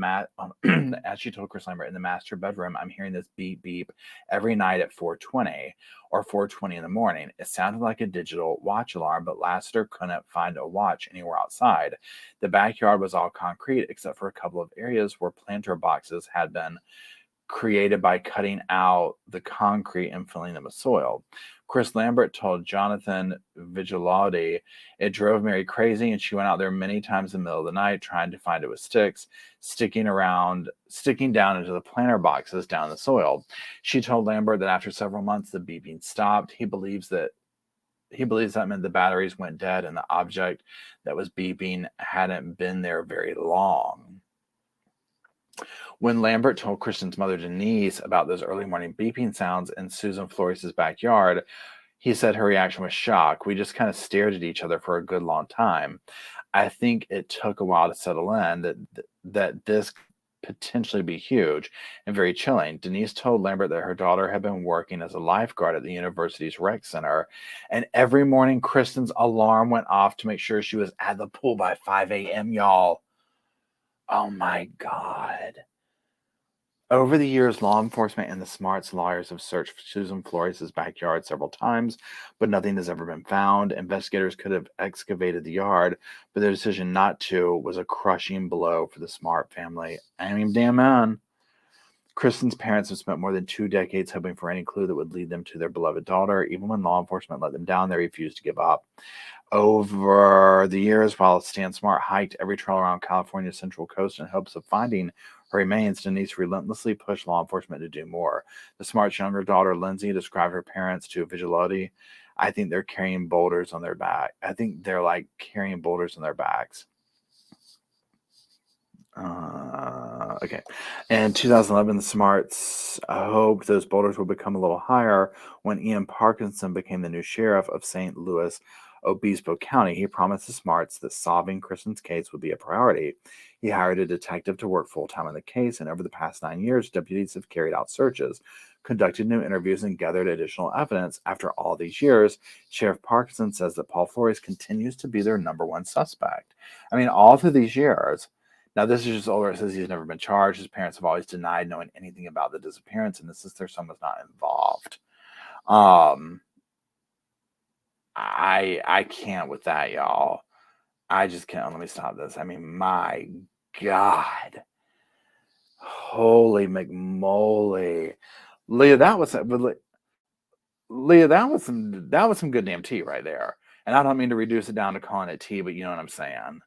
master bedroom, I'm hearing this beep beep every night at 4:20 or 4:20 in the morning. It sounded like a digital watch alarm, but Lassiter couldn't find a watch anywhere outside. The backyard was all concrete except for a couple of areas where planter boxes had been created by cutting out the concrete and filling them with soil. Chris Lambert told Jonathan Vigilaude it drove Mary crazy, and she went out there many times in the middle of the night trying to find it with sticks, sticking down into the planter boxes down in the soil. She told Lambert that after several months the beeping stopped. He believes that meant the batteries went dead and the object that was beeping hadn't been there very long. When Lambert told Kristin's mother, Denise, about those early morning beeping sounds in Susan Flores' backyard, he said her reaction was shock. We just kind of stared at each other for a good long time. I think it took a while to settle in that this could potentially be huge and very chilling. Denise told Lambert that her daughter had been working as a lifeguard at the university's rec center, and every morning Kristin's alarm went off to make sure she was at the pool by 5 a.m., y'all. Oh my God. Over the years, law enforcement and the Smarts lawyers have searched Susan Flores' backyard several times, but nothing has ever been found. Investigators could have excavated the yard, but their decision not to was a crushing blow for the Smart family. I mean, damn man. Kristin's parents have spent more than 2 decades hoping for any clue that would lead them to their beloved daughter. Even when law enforcement let them down, they refused to give up. Over the years, while Stan Smart hiked every trail around California's Central Coast in hopes of finding her remains, Denise relentlessly pushed law enforcement to do more. The Smart's younger daughter, Lindsay, described her parents to a vigilante. I think they're carrying boulders on their back. I think they're like carrying boulders on their backs. Okay. In 2011, the Smarts hoped those boulders would become a little higher when Ian Parkinson became the new sheriff of St. Louis Obispo County. He promised the Smarts that solving Kristin's case would be a priority. He hired a detective to work full-time on the case, and over the past 9 years, deputies have carried out searches, conducted new interviews, and gathered additional evidence. After all these years, Sheriff Parkinson says that Paul Flores continues to be their number one suspect. I mean, all through these years. Now, this is just older. It says he's never been charged. His parents have always denied knowing anything about the disappearance, and this is their son was not involved. I can't with that, y'all. I just can't. Let me stop this. I mean, my God. Holy McMoly. Leah, Leah, that was some good damn tea right there. And I don't mean to reduce it down to calling it tea, but you know what I'm saying.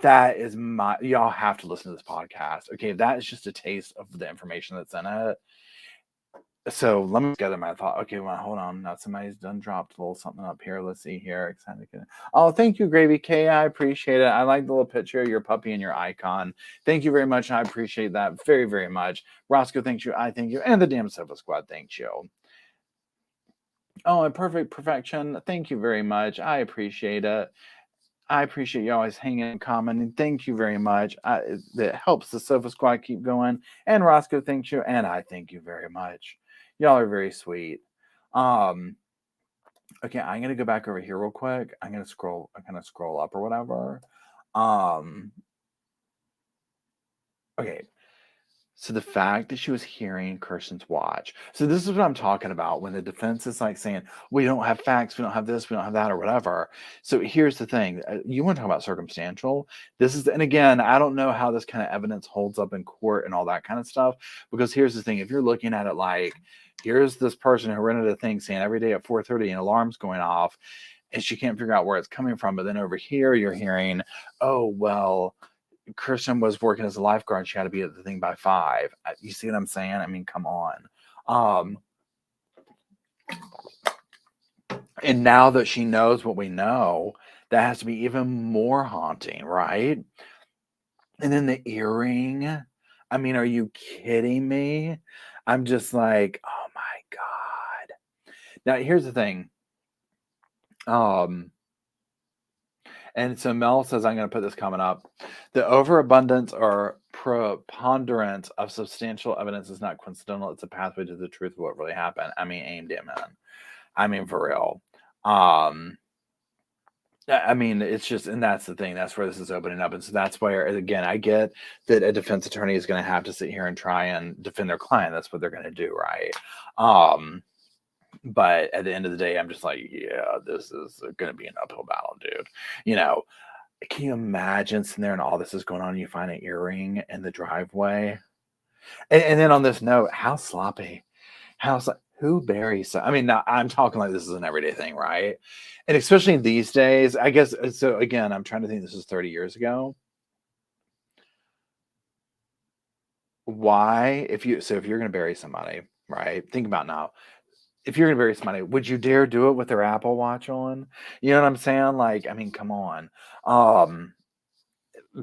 That is y'all have to listen to this podcast. Okay, that is just a taste of the information that's in it. So let me gather my thought. Okay, well, hold on. Now somebody's done dropped a little something up here. Let's see here. Excited. Oh, thank you, Gravy K. I appreciate it. I like the little picture of your puppy and your icon. Thank you very much. I appreciate that very, very much. Roscoe, thanks you. I thank you. And the damn Sofa Squad, thanks you. Oh, and perfection. Thank you very much. I appreciate it. I appreciate you always hanging and commenting. Thank you very much. It helps the Sofa Squad keep going. And Roscoe, thank you. And I thank you very much. Y'all are very sweet. Okay, I'm gonna go back over here real quick. I'm gonna scroll up or whatever. Okay. So the fact that she was hearing Kirsten's watch. So this is what I'm talking about when the defense is like saying, we don't have facts, we don't have this, we don't have that, or whatever. So here's the thing. You want to talk about circumstantial. And again, I don't know how this kind of evidence holds up in court and all that kind of stuff. Because here's the thing. If you're looking at it like, here's this person who rented a thing saying every day at 4:30 an alarm's going off and she can't figure out where it's coming from. But then over here, you're hearing, oh, well, Kristin was working as a lifeguard. She had to be at the thing by 5. You see what I'm saying? I mean, come on. And now that she knows what we know, that has to be even more haunting, right? And then the earring. I mean, are you kidding me? I'm just like, oh my God. Now, here's the thing. And so Mel says, I'm going to put this comment up. The overabundance or preponderance of substantial evidence is not coincidental. It's a pathway to the truth of what really happened. I mean, aimed him in. I mean, for real. I mean, it's just, and that's the thing. That's where this is opening up. And so that's where, again, I get that a defense attorney is going to have to sit here and try and defend their client. That's what they're going to do, right? But at the end of the day, I'm just like, yeah, this is going to be an uphill battle, dude. You know, can you imagine sitting there and all this is going on and you find an earring in the driveway? And then on this note, how sloppy? Who buries? I mean, now I'm talking like this is an everyday thing, right? And especially these days, I guess. So again, I'm trying to think this is 30 years ago. Why, if you're going to bury somebody, right? Think about now. If you're going to bury somebody, would you dare do it with their Apple Watch on? You know what I'm saying? Like, I mean, come on.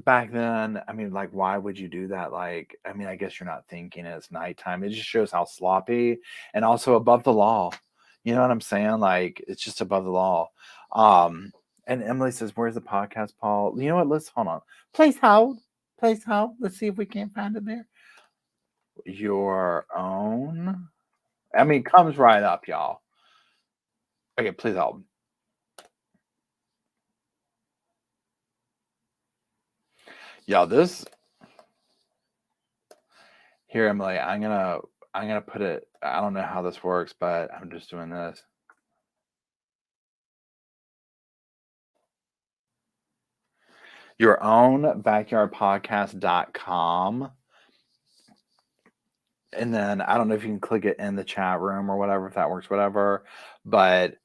Back then, I mean, like, why would you do that? Like, I mean, I guess you're not thinking it's nighttime. It just shows how sloppy and also above the law. You know what I'm saying? Like, it's just above the law. And Emily says, where's the podcast, Paul? You know what? Let's hold on. Please hold. Please hold. Let's see if we can't find it there. Your own. I mean, comes right up, y'all. Okay, please hold. Y'all, this here, Emily, I'm gonna put it. I don't know how this works, but I'm just doing this. Your own backyardpodcast.com. And then I don't know if you can click it in the chat room or whatever, if that works, whatever. But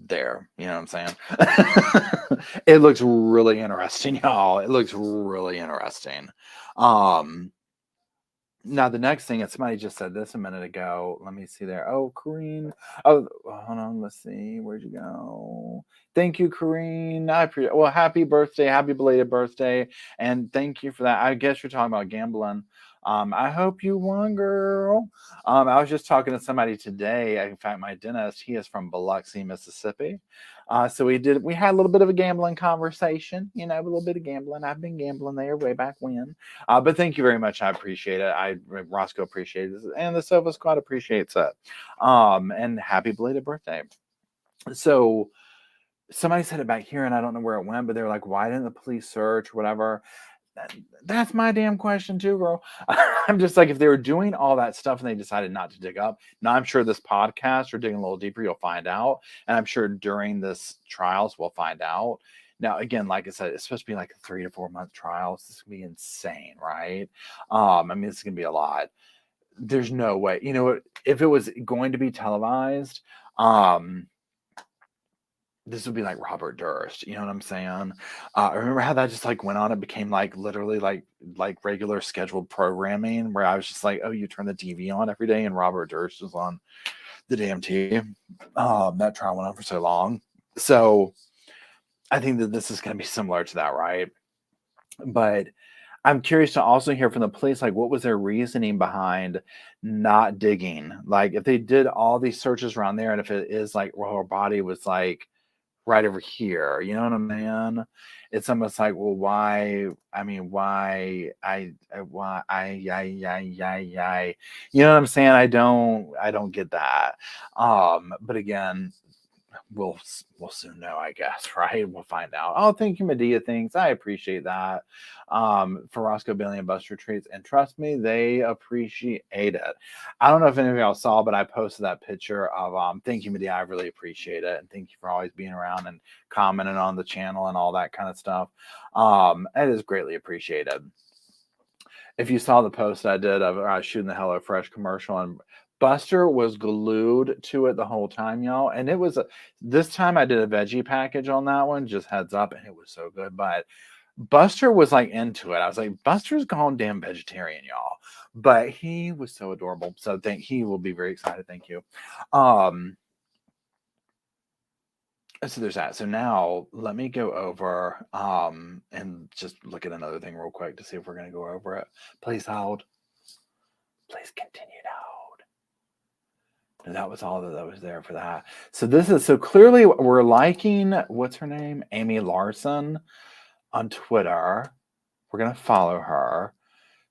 there, you know what I'm saying? It looks really interesting, y'all. It looks really interesting. Now the next thing, and somebody just said this a minute ago. Let me see there. Oh, Corrine. Oh, hold on. Let's see. Where'd you go? Thank you, Corrine. I appreciate. Well, happy birthday, happy belated birthday, and thank you for that. I guess you're talking about gambling. I hope you won, girl. I was just talking to somebody today. In fact, my dentist, he is from Biloxi, Mississippi. So we had a little bit of a gambling conversation, you know, a little bit of gambling. I've been gambling there way back when. But thank you very much. I appreciate it. Roscoe appreciates it, and the Sofa Squad appreciates it. And happy belated birthday. So somebody said it back here, and I don't know where it went, but they were like, why didn't the police search, whatever? That's my damn question too, girl. I'm just like, if they were doing all that stuff and they decided not to dig up, now I'm sure this podcast or digging a little deeper, you'll find out. And I'm sure during this trials, we'll find out. Now, again, like I said, it's supposed to be like a 3 to 4 month trial. So this is gonna be insane, right? I mean, it's gonna be a lot. There's no way. You know what? If it was going to be televised, um, this would be like Robert Durst. You know what I'm saying? I remember how that just like went on. It became like literally like regular scheduled programming where I was just like, oh, you turn the TV on every day, and Robert Durst was on the damn TV. That trial went on for so long. So I think that this is going to be similar to that, right? But I'm curious to also hear from the police, like, what was their reasoning behind not digging? Like, if they did all these searches around there, and if it is like, well, her body was like right over here, you know what I mean? It's almost like, well, why? I mean, why, you know what I'm saying? I don't get that. But again, we'll soon know, I guess, right? We'll find out. Oh, thank you, Medea. Things I appreciate that. For Roscoe Bailey and Buster Treats, and trust me, they appreciate it. I don't know if any of y'all saw, but I posted that picture of thank you, Medea. I really appreciate it, and thank you for always being around and commenting on the channel and all that kind of stuff. It is greatly appreciated. If you saw the post I did of shooting the HelloFresh commercial, and Buster was glued to it the whole time, y'all. And it was this time I did a veggie package on that one, just heads up, and it was so good. But Buster was like into it. I was like, Buster's gone damn vegetarian, y'all. But he was so adorable. So he will be very excited. Thank you. So there's that. So now let me go over and just look at another thing real quick to see if we're going to go over it. Please hold. Please continue to hold. And that was all that was there for that. So clearly we're liking, what's her name? Amy Larson on Twitter. We're going to follow her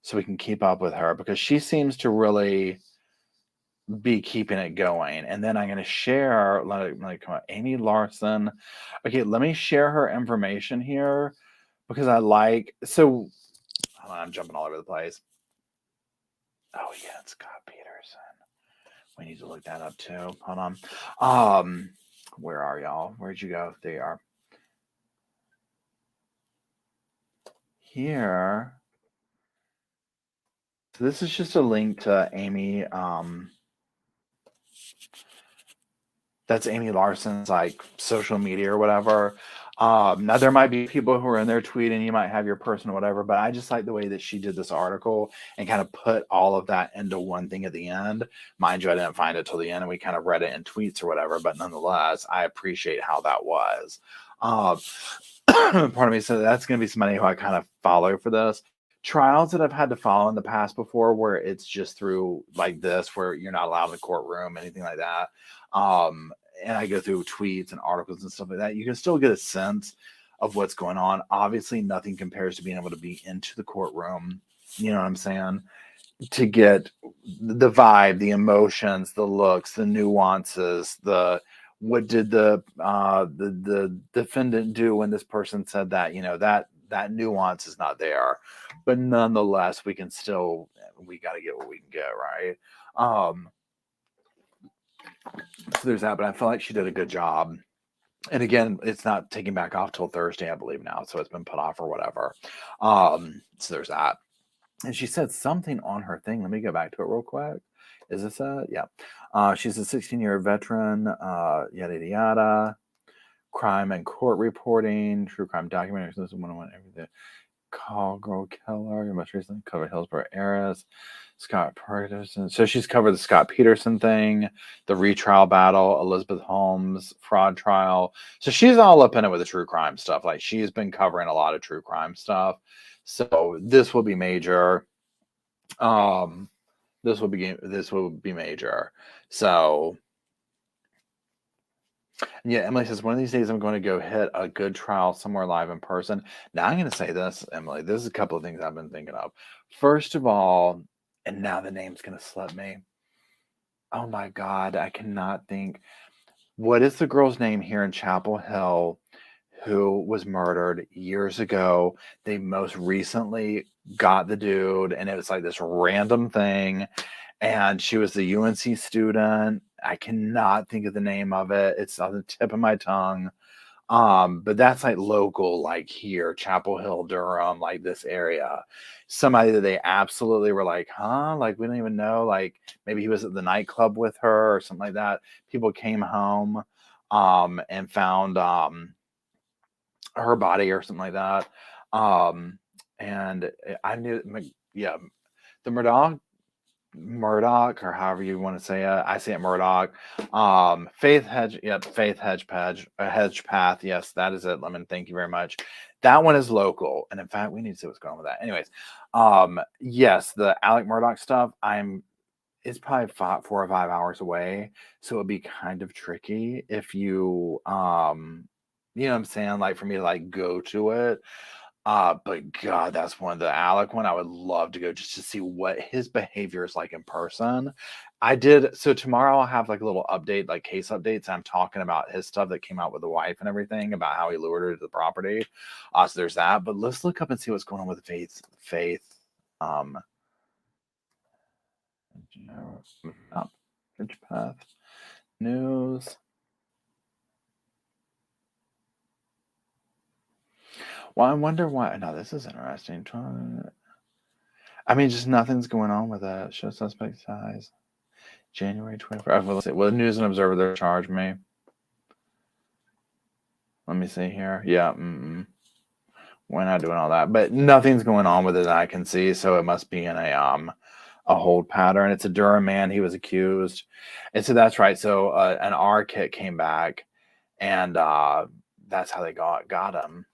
so we can keep up with her because she seems to really be keeping it going. And then I'm going to share, like Amy Larson. Okay, let me share her information here because hold on, I'm jumping all over the place. Oh yeah, it's Scott Peterson. We need to look that up too. Hold on. Where are y'all? Where'd you go? There you are. Here. So this is just a link to Amy. That's Amy Larson's like social media or whatever. Now there might be people who are in there tweeting, you might have your person or whatever, but I just like the way that she did this article and kind of put all of that into one thing at the end. Mind you, I didn't find it till the end and we kind of read it in tweets or whatever, but nonetheless, I appreciate how that was. Pardon me. So that's going to be somebody who I kind of follow for this. Trials that I've had to follow in the past before where it's just through like this, where you're not allowed in the courtroom, anything like that. And I go through tweets and articles and stuff like that. You can still get a sense of what's going on. Obviously, nothing compares to being able to be into the courtroom. You know what I'm saying? To get the vibe, the emotions, the looks, the nuances, what did the defendant do when this person said that? You know, that nuance is not there, but nonetheless, we got to get what we can get, right? So there's that, but I feel like she did a good job. And again, it's not taking back off till Thursday, I believe now, so it's been put off or whatever. So there's that. And she said something on her thing. Let me go back to it real quick. Is this it? Yeah. She's a 16-year veteran, yada, yada, yada. Crime and court reporting, true crime documentaries. This is everything. Call Girl Killer, most recently covered Hillsborough heiress, Scott Peterson. So she's covered the Scott Peterson thing, the retrial battle, Elizabeth Holmes fraud trial. So she's all up in it with the true crime stuff. Like she's been covering a lot of true crime stuff. So this will be major. This will be major. So yeah, Emily says, one of these days I'm going to go hit a good trial somewhere live in person. Now I'm going to say this, Emily. This is a couple of things I've been thinking of. First of all, and now the name's going to slip me. Oh my God, I cannot think. What is the girl's name here in Chapel Hill who was murdered years ago? They most recently got the dude, and it was like this random thing. And she was the UNC student. I cannot think of the name of it. It's on the tip of my tongue. But that's like local, like here, Chapel Hill, Durham, like this area. Somebody that they absolutely were like, huh? Like, we don't even know. Like, maybe he was at the nightclub with her or something like that. People came home and found her body or something like that. And I knew, yeah, the Murdoch, or however you want to say it. I say it Murdoch. Faith Hedge, yep, Faith Hedge Patch, Hedge Path. Yes, that is it. Lemon, thank you very much. That one is local, and in fact, we need to see what's going on with that. Anyways, yes, the Alec Murdoch stuff. It's probably 4 or 5 hours away, so it'd be kind of tricky if you know what I'm saying, like for me to like go to it. But God, that's one, the Alec one. I would love to go just to see what his behavior is like in person. So tomorrow I'll have like a little update, like case updates. I'm talking about his stuff that came out with the wife and everything about how he lured her to the property. So there's that. But let's look up and see what's going on with Faith. Um, Ridge Path News. Well, I wonder why. No, this is interesting. I mean, just nothing's going on with that. Show suspect size. January 24th. Well, let's see. Well, the News and Observer, they charged me. Let me see here. Yeah. We're not doing all that, but nothing's going on with it that I can see. So it must be in a hold pattern. It's a Durham man. He was accused, and so that's right. So an R kit came back, and that's how they got him.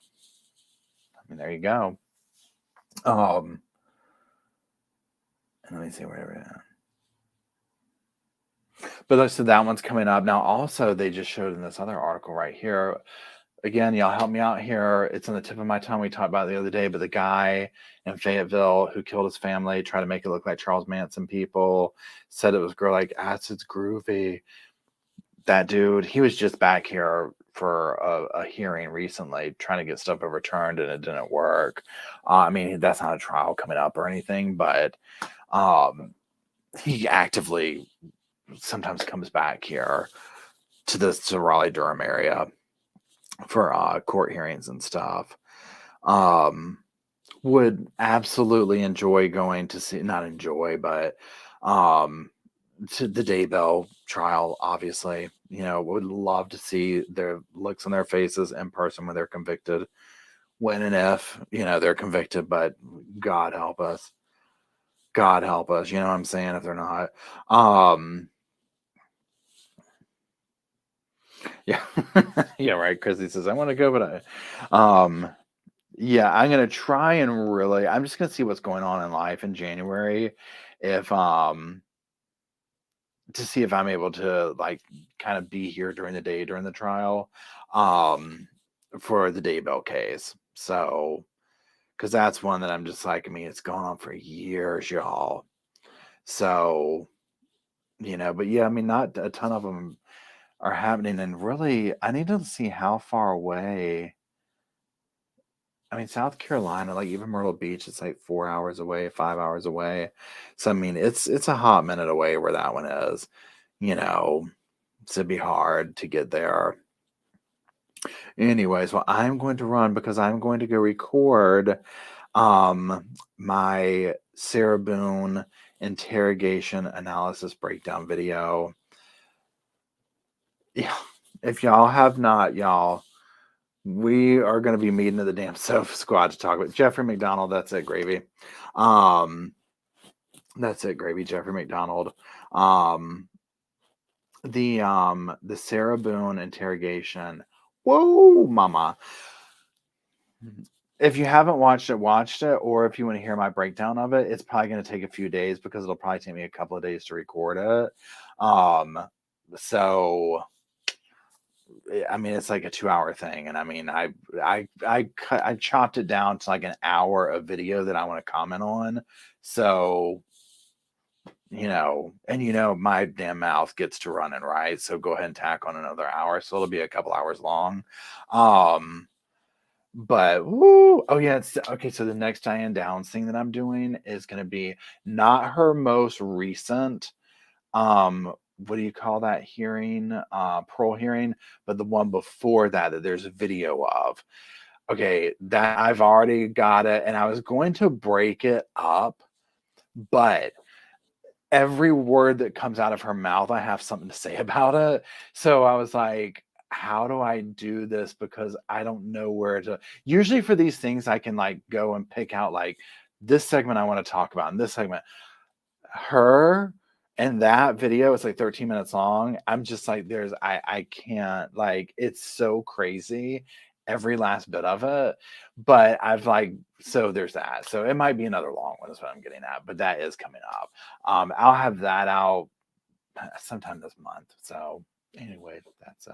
I mean, there you go. And let me see where we're at. But so that one's coming up now. Also, they just showed in this other article right here. Again, y'all help me out here. It's on the tip of my tongue. We talked about it the other day, but the guy in Fayetteville who killed his family, tried to make it look like Charles Manson people, said it was like acid's groovy. That dude, he was just back here for a hearing recently, trying to get stuff overturned, and it didn't work. I mean, that's not a trial coming up or anything, but he actively sometimes comes back here to the Raleigh Durham area for court hearings and stuff. Would absolutely enjoy going to see, not enjoy, but to the Daybell trial, obviously. Would love to see their looks on their faces in person when they're convicted, when and if they're convicted. But God help us, you know what I'm saying, if they're not. Yeah. Yeah, right. Chrissy says, I want to go, but yeah, I'm gonna try and I'm just gonna see what's going on in life in January, if to see if I'm able to like kind of be here during the day during the trial, for the Daybell case. So, because that's one that I'm just like, I mean, it's gone on for years, y'all. So, but yeah, I mean, not a ton of them are happening, and really, I need to see how far away. I mean, South Carolina, like even Myrtle Beach, it's like 4 hours away, 5 hours away. So I mean, it's a hot minute away where that one is. You know, so it'd be hard to get there. Anyways, well, I'm going to run because I'm going to go record my Sarah Boone interrogation analysis breakdown video. Yeah, if y'all have not, y'all, we are going to be meeting at the damn Sofa Squad to talk about Jeffrey McDonald. That's it, gravy. That's it, gravy. Jeffrey McDonald. The Sarah Boone interrogation. Whoa, mama. If you haven't watched it, or if you want to hear my breakdown of it, it's probably going to take a few days because it'll probably take me a couple of days to record it. So I mean, it's like a 2-hour thing, and I mean, I chopped it down to like an hour of video that I want to comment on. So, and my damn mouth gets to running, right? So go ahead and tack on another hour. So it'll be a couple hours long. But woo, oh yeah, it's okay. So the next Diane Downs thing that I'm doing is going to be not her most recent what do you call that hearing? Parole hearing, but the one before that there's a video of. Okay, that I've already got it, and I was going to break it up, but every word that comes out of her mouth, I have something to say about it. So I was like, how do I do this? Because I don't know where to. Usually for these things, I can like go and pick out like this segment I want to talk about, and this segment. Her and that video, it's like 13 minutes long. I'm just like, I can't, like, it's so crazy, every last bit of it. But I've like, so there's that. So it might be another long one, is what I'm getting at, but that is coming up. I'll have that out sometime this month. So anyway, that's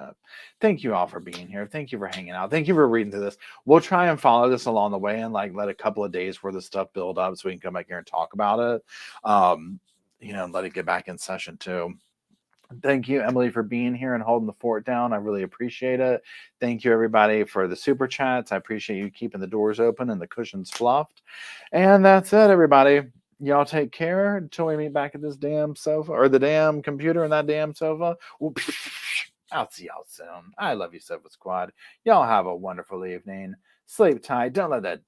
thank you all for being here. Thank you for hanging out. Thank you for reading through this. We'll try and follow this along the way and like let a couple of days worth of stuff build up so we can come back here and talk about it. Let it get back in session too. Thank you, Emily, for being here and holding the fort down. I really appreciate it. Thank you, everybody, for the super chats. I appreciate you keeping the doors open and the cushions fluffed. And that's it, everybody. Y'all take care until we meet back at this damn sofa or the damn computer and that damn sofa. I'll see y'all soon. I love you, Sofa Squad. Y'all have a wonderful evening. Sleep tight. Don't let that